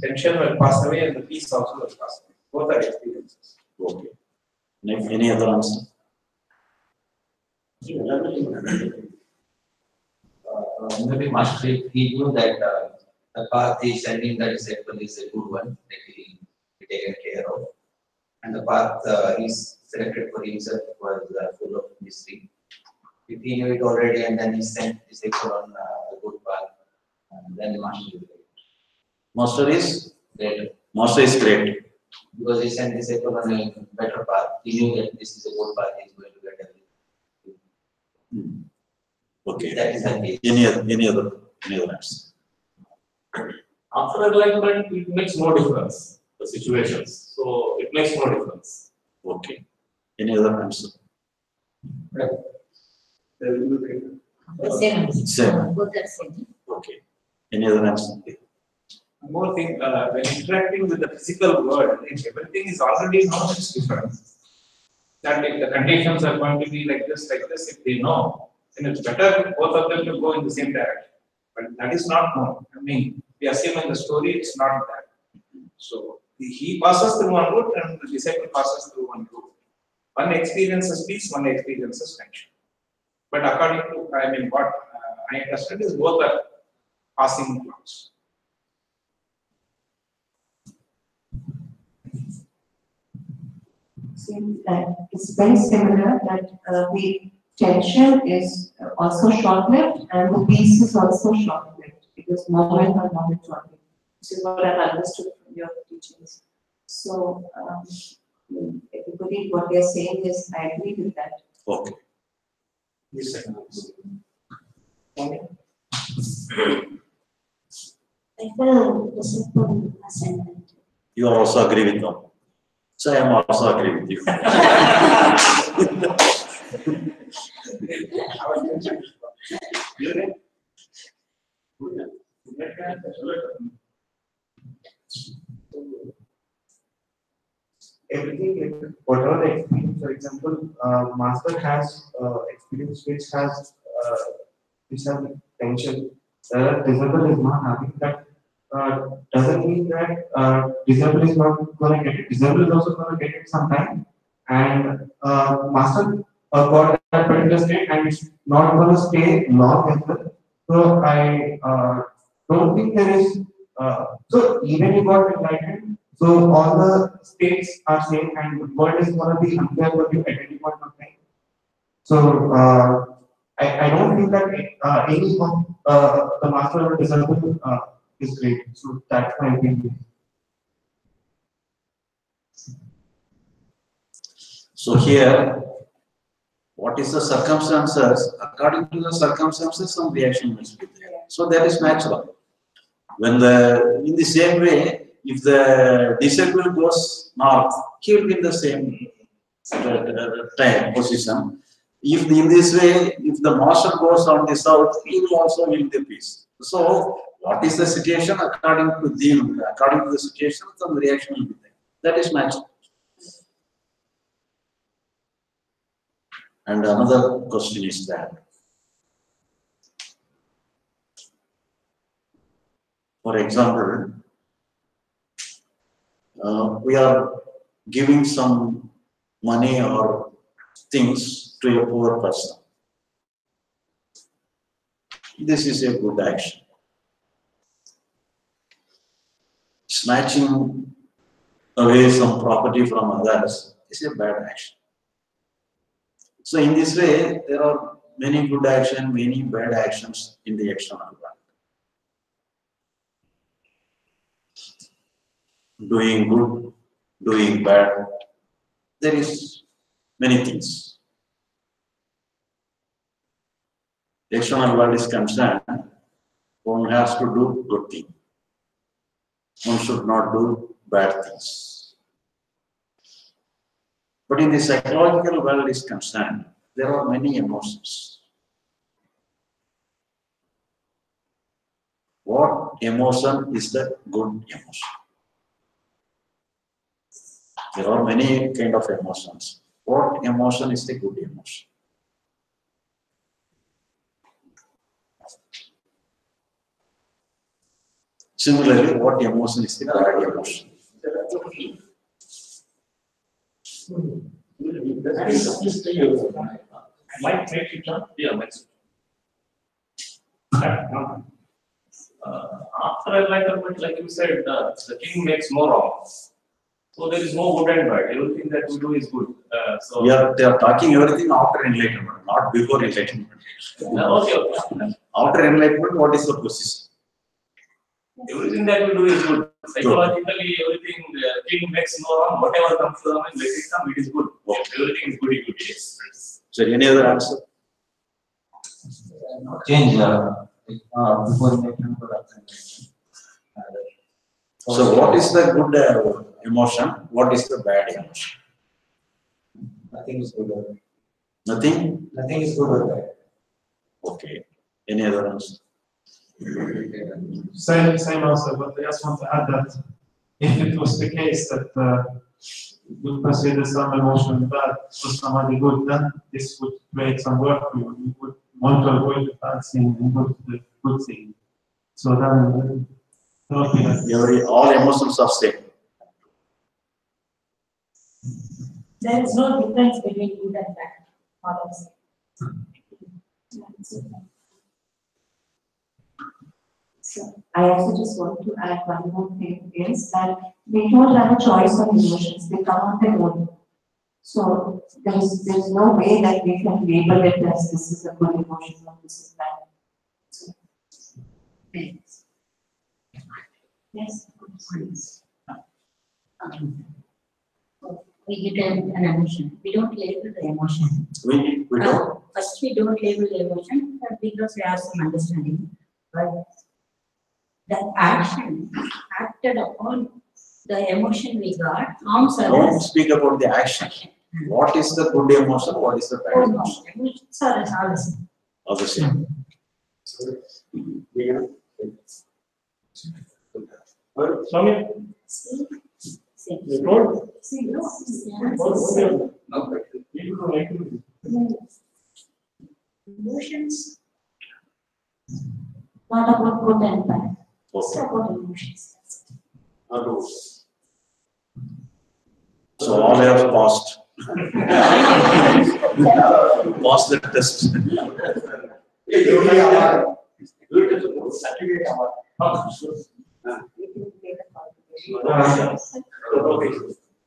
Tension will pass away and the peace also will pass away. Both are experiences. Okay. Any other answer? Maybe master, he knew that the path he is sending the disciple is a good one that he be taken care of, and the path he selected for himself was full of mystery. If he knew it already and then he sent disciple on the good path, then master is great. Master is? Great. Master is great. Because he sent disciple on a better path. He knew that this is a good path, he is going to get everything. Okay. That is the case. Any other answer? After enlightenment, it makes no difference, the situations. So it makes no difference. Okay. Any other answer? Same. Same. Both are same. Okay. Any other answer? One more thing, when interacting with the physical world, if everything is already known, it's different. That if the conditions are going to be like this, if they know, then it's better both of them to go in the same direction. But that is not known. I mean, we assume in the story, it's not that. So he passes through one route and the disciple passes through one route. One experiences peace, one experiences tension. But according to, what I understand is both are passing clouds. Seems that it's very similar that the tension is also short-lived and the peace is also short-lived because moment by moment short-lived. This is what I've understood from your teachings. So, everybody, what they're saying is, I agree with that. Okay. I felt the simple assignment. You also agree with them. So I am also agree with you. Everything, like, whatever the experience, for example, master has experience which has potential. Disabled is not having that. Doesn't mean that disabled is not going to get it. Disabled is also going to get it sometime. And master got that particular state and it's not going to stay long as well. So I don't think there is. So even you got enlightened. So all the states are same and the world is going to be unfair for you at any point of time. So I don't feel that any of the master or disabled is great. So that's my opinion. So here, what is the circumstances? According to the circumstances, some reaction must be there. So that is natural. When in the same way, if the disabled goes north, he will be in the same time position. If in this way, if the master goes on the south, he will also win the peace. So, what is the situation according to the situation, some reaction will be there. That is natural. And another question is that, for example, we are giving some money or things to a poor person. This is a good action. Snatching away some property from others is a bad action. So in this way, there are many good actions, many bad actions in the external world. Doing good, doing bad, there is many things. The external world is concerned, one has to do good things. One should not do bad things. But in the psychological world is concerned, there are many emotions. What emotion is the good emotion? There are many kind of emotions. What emotion is the good emotion? Similarly, what emotion is the bad emotion? Might make it up. Yeah, might. After enlightenment, like you said, the king makes no wrong. So there is no good and bad. Everything that we do is good. So They are talking everything after enlightenment, not before enlightenment. okay. After enlightenment, what is the position? Everything that we do is good. Psychologically, everything the king makes no wrong. Whatever comes to them, let it come. It is good. Everything is goody goody. Yes. So any other answer? Change before enlightenment or after enlightenment. So what is the good emotion? What is the bad emotion? Nothing is good or bad. Nothing? Nothing is good or bad. Okay. Any other answer? Same answer, but I just want to add that if it was the case that you consider some emotion bad for somebody good, then this would create some work for you. You would want to avoid the bad thing and go to the good thing. So then, All emotions are same. There is no difference between good and bad. Honestly. So I also just want to add one more thing is that we don't have a choice of emotions, they come on their own. So there's no way that we can label it as this is a good emotion or this is bad. So, Yes. We get an emotion. We don't label the emotion. We don't. First, we don't label the emotion because we have some understanding. But the action acted upon the emotion we got harms Don't others. speak about the action. What is the good emotion? What is the bad Oh, emotion? no. Emotions are all the same. All the same. Swami, Same. you told? See, no. Emotions, not about good and bad. It's about emotions. So all have passed. Passed the test.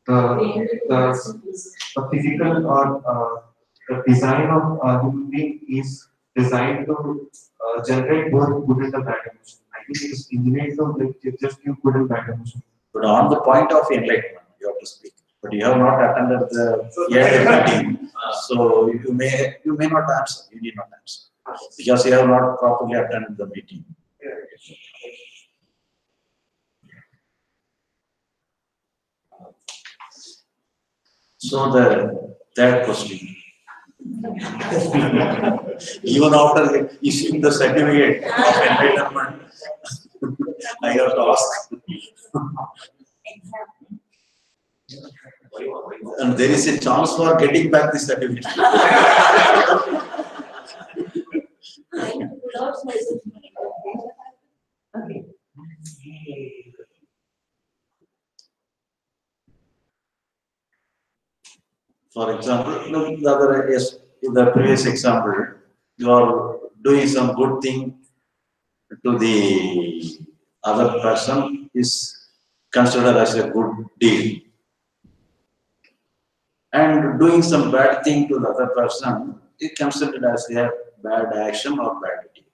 The physical or the design of human being is designed to generate both good and the bad emotion. I think it is engineered to like, just give good and bad emotion. But on the point of enlightenment, you have to speak. But you have not attended the meeting, so you may not answer. You need not answer because you have not properly attended the meeting. So the third question. Even after issuing the certificate of enlightenment, I have to ask. And there is a chance for getting back the certificate. Okay. For example, in the previous example, you are doing some good thing to the other person is considered as a good deed. And doing some bad thing to the other person is considered as a bad action or bad deed.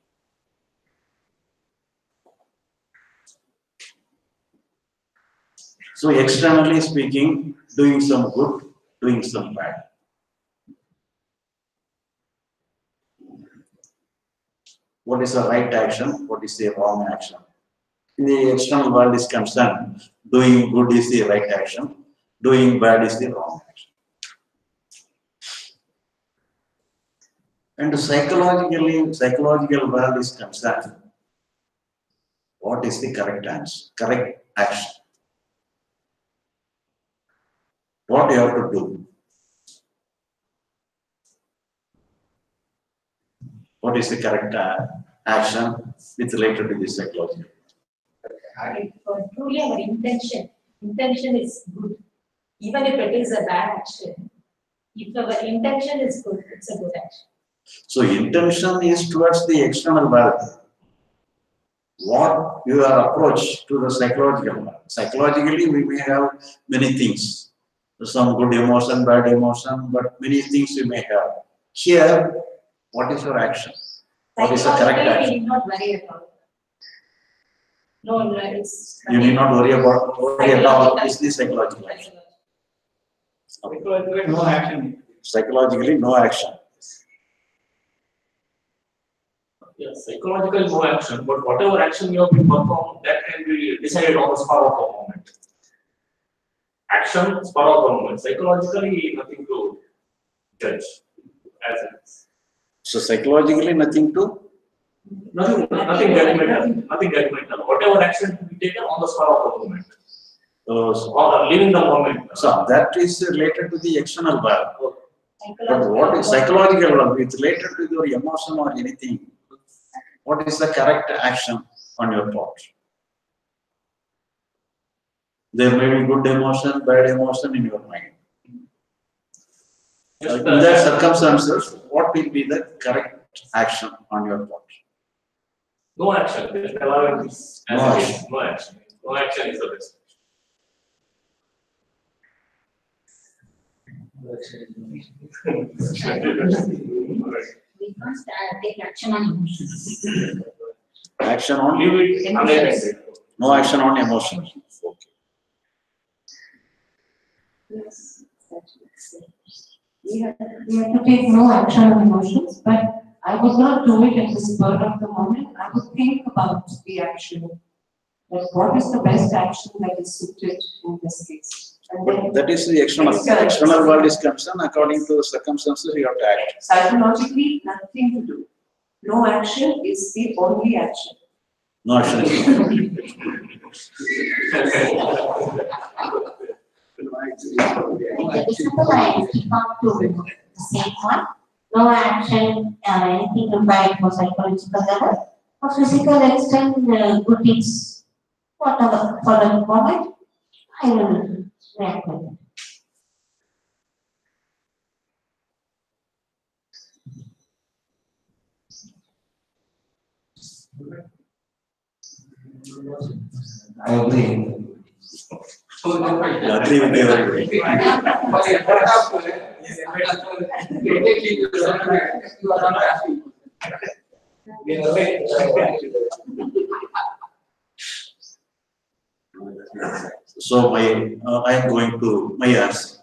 So externally speaking, doing some good, doing some bad. What is the right action? What is the wrong action? In the external world is concerned, doing good is the right action, doing bad is the wrong action. And psychological world is concerned, what is the correct answer, correct action? What you have to do? What is the correct action with related to the psychology? Truly our intention is good. Even if it is a bad action, if our intention is good, it's a good action. So intention is towards the external world. What your approach to the psychological world? Psychologically, we may have many things. Some good emotion, bad emotion, but many things we may have. Here, what is your action? What is the correct Psychologically, action? we need not worry about it. No, it's. You need not worry at all. It's the psychological action. No action. Psychologically, no action. Yes, psychological no action, but whatever action you have to perform, that can be decided on the spur of the moment. Action, spur of the moment. Psychologically, nothing to judge. As it is. So psychologically, nothing to. Nothing judgmental. Whatever action to be taken on the spur of the moment. Or living the moment. So that is related to the external world. But Psychological what is psychological world? It's related to your emotion or anything. What is the correct action on your part? There may be good emotion, bad emotion in your mind. In that circumstances, what will be the correct action on your part? No action. Just allowing this as No it is. action. No action. No action is the best. We must take action on emotions. Action on Leave it unattended. No action on emotion. Okay. Yes, that's what I said. We have to take no action on emotions, but I would not do it at the spur of the moment. I would think about the action. Like what is the best action that is suited in this case? And then But that is the external. External world is concerned according to the circumstances you have to act. psychologically, nothing to do. No action is the only action. No action is Simple I keep up to the same one. No action, anything required for psychological level or physical extent, good things, whatever, for the moment, I will react with it. I agree. agree with everybody. So I am going to my answer.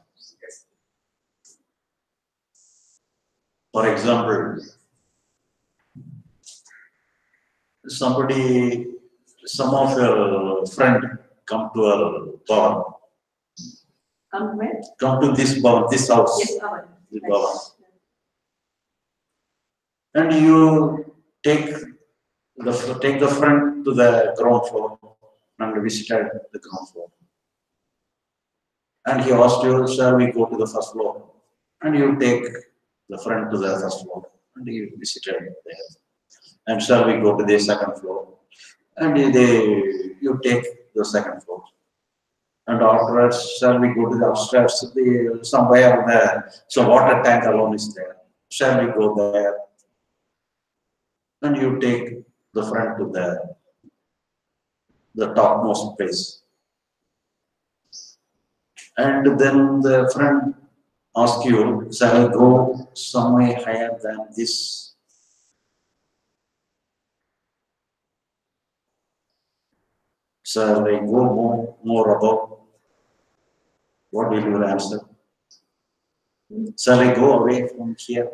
For example, some of your friend come to a bar, Come where? come to this bar, this house, Yes, our. the bar, and you take the friend to the ground floor and visited the ground floor. And he asked you, shall we go to the first floor? And you take the friend to the first floor and you visited there. And shall we go to the second floor? And you take the second floor. And afterwards, shall we go to the upstairs? Somewhere there, so water tank alone is there. Shall we go there? And you take the friend to the topmost place. And then the friend asks you, shall I go somewhere higher than this? Shall I go more above? What will you answer? Shall I go away from here?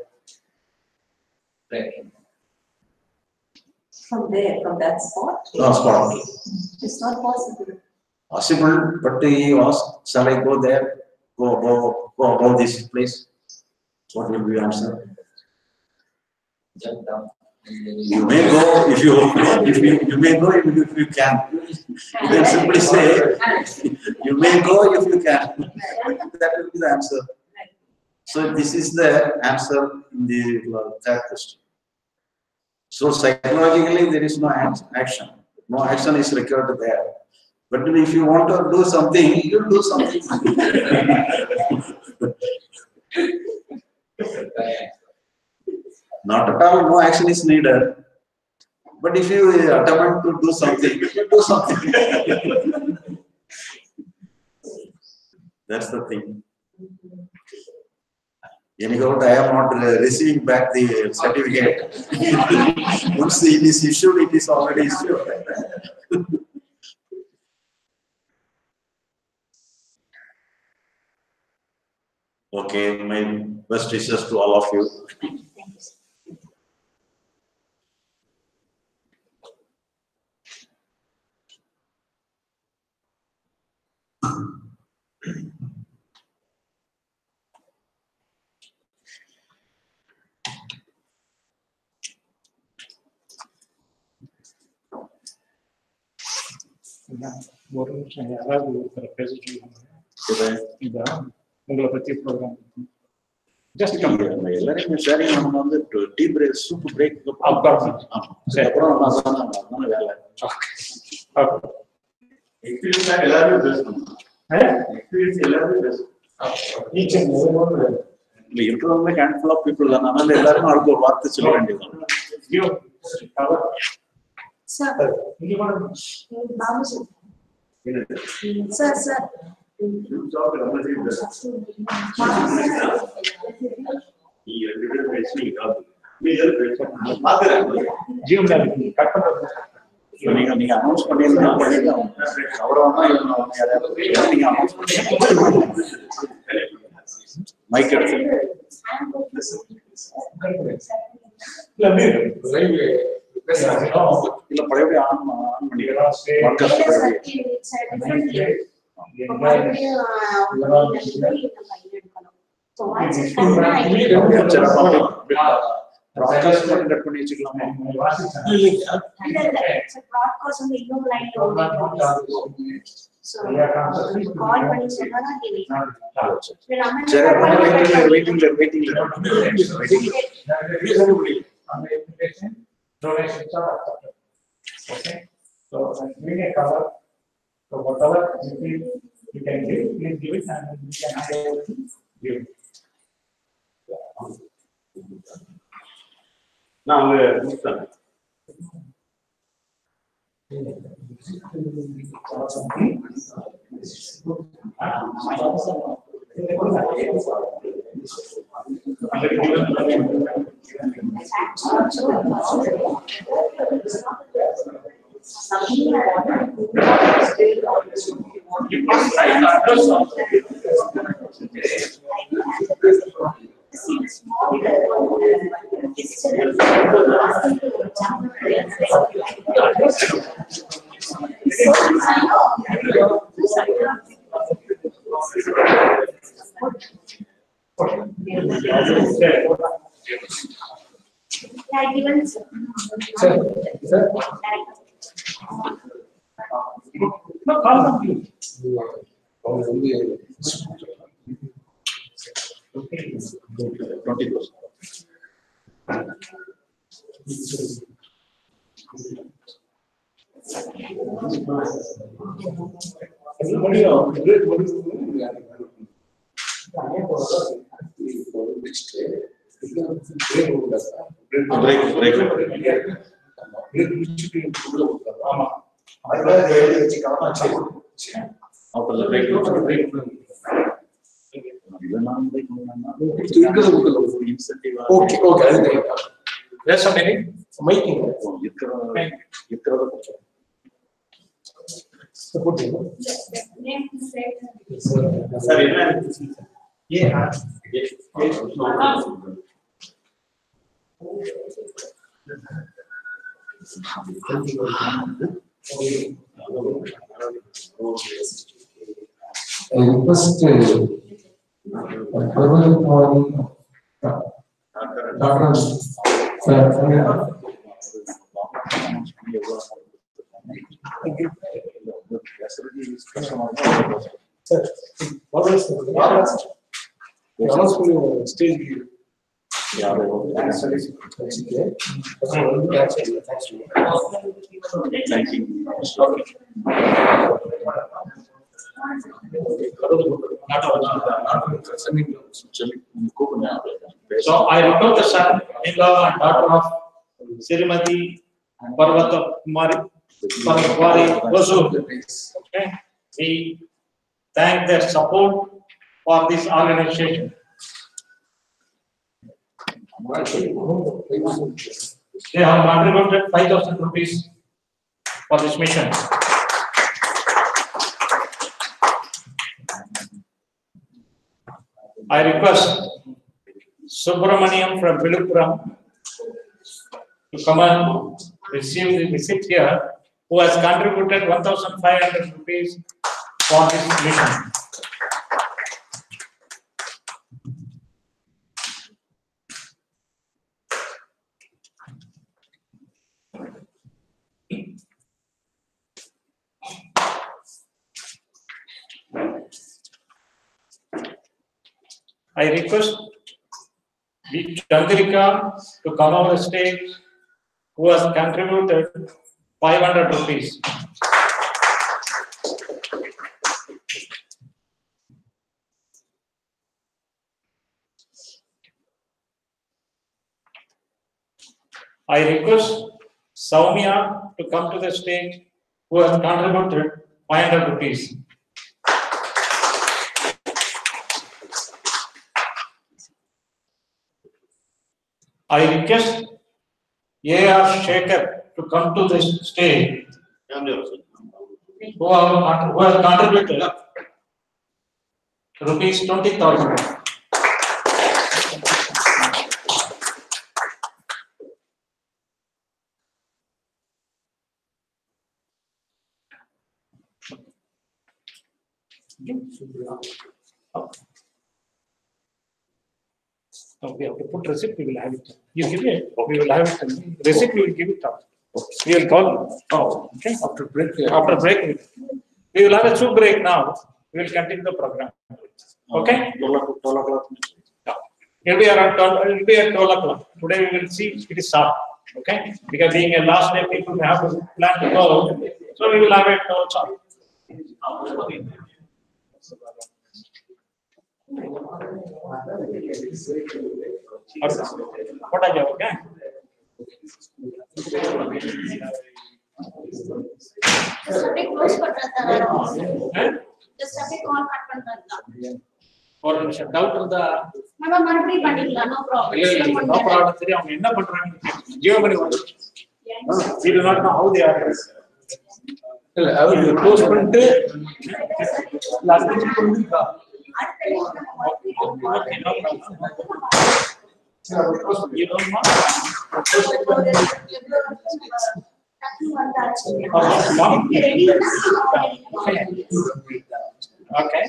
Right. From there, from that spot, No, spot. it's not possible. Possible, but you ask, shall I go there? Go above this place? What will be answer? Jump down. You may go if you may go if you can. You can simply say you may go if you can. That will be the answer. So this is the answer in the third question. So psychologically there is no action. No action is required there. But if you want to do something, you do something. Not at all, no action is needed. But if you attempt to do something, you do something. That's the thing. Anyhow, I am not receiving back the certificate. Once it is issued, it is already issued. Okay, my best wishes to all of you. Thank you. ஒரு நிமிஷம் யாராவது ஒருத்தர் பேச சொல்லுவாங்க இதான் உங்களை பத்தி program just come எல்லாரையும் ஷேரிங் நம்ம வந்து டீ பிரேக் சூப் பிரேக் அப்புறம் நான் வேலை எக்ஸ்பீரியன்ஸ் எல்லாரும் பேசணும் எக்ஸ்பீரியன்ஸ் எல்லாரும் பேசணும் ஈச் அண்ட் எவ்ரி இல்ல இருக்கிறவங்க ஹேண்ட்ஃபுல் ஆஃப் பீப்புள் தான். அதனால எல்லாரும் அவருக்கு ஒரு வார்த்தை சொல்ல வேண்டியதுதான். Sir, sir. ஜியோகிராஃபி கட் பண்றது நீங்க அனௌன்ஸ் பண்ணிருந்தா பண்ணிருக்கோம். அவரவனா நீங்க அனௌன்ஸ் பண்ணி மைக் எடுத்து இல்ல பழையபடி ஆன் பண்ணிக்கலாம். ப்ராட்காஸ்ட் மட்டும் கட் பண்ணி வச்சுக்கலாமா? சரி, வெயிட்டிங்ல donations are accepted. Okay, so bring a cover. So whatever you can give, please give it, and we can give. Now we are done. No, call them, please. 20,000. Everybody else, what is Okay, okay. There's something making. Yeah. I request Stage view. Thank you. So I wrote the son-in-law and daughter of Srimati Parvata Kumari Vasu. Okay, we thank their support for this organization. They have contributed 5,000 rupees for this mission. I request Subramaniam from Viluppuram to come and receive the visit here, who has contributed 1,500 rupees for this mission. I request Chandrika to come on the stage, who has contributed 500 rupees. I request Soumya to come to the stage, who has contributed 500 rupees. I request A.R. Shekhar to come to the stage who have contributed rupees 20,000. No, we have to put receipt, we will have it. You give it, we will have it. Receipt, we will give it out. We will call. Oh, okay. After break, we will have a short break now. We will continue the program. Okay? 12 o'clock. It will be around 12, it will be at 12 o'clock. Today we will see it is sharp. Okay? Because being a last day, people may have to plan to go. So we will have it 12 sharp. What are you? Okay? Just a call cut பண்றேன். ஒரு நிமிஷம் doubt இருந்தா நம்ம மறுபடியும் பண்ணிக்கலாம். No problem. no problem. சரி அவங்க என்ன பண்றாங்க ஜீவமணி வந்து we do not know how they are. இல்ல அவங்க க்ளோஸ் பண்ணிட்டு லாஸ்ட் பண்ணிட்டா you don't know okay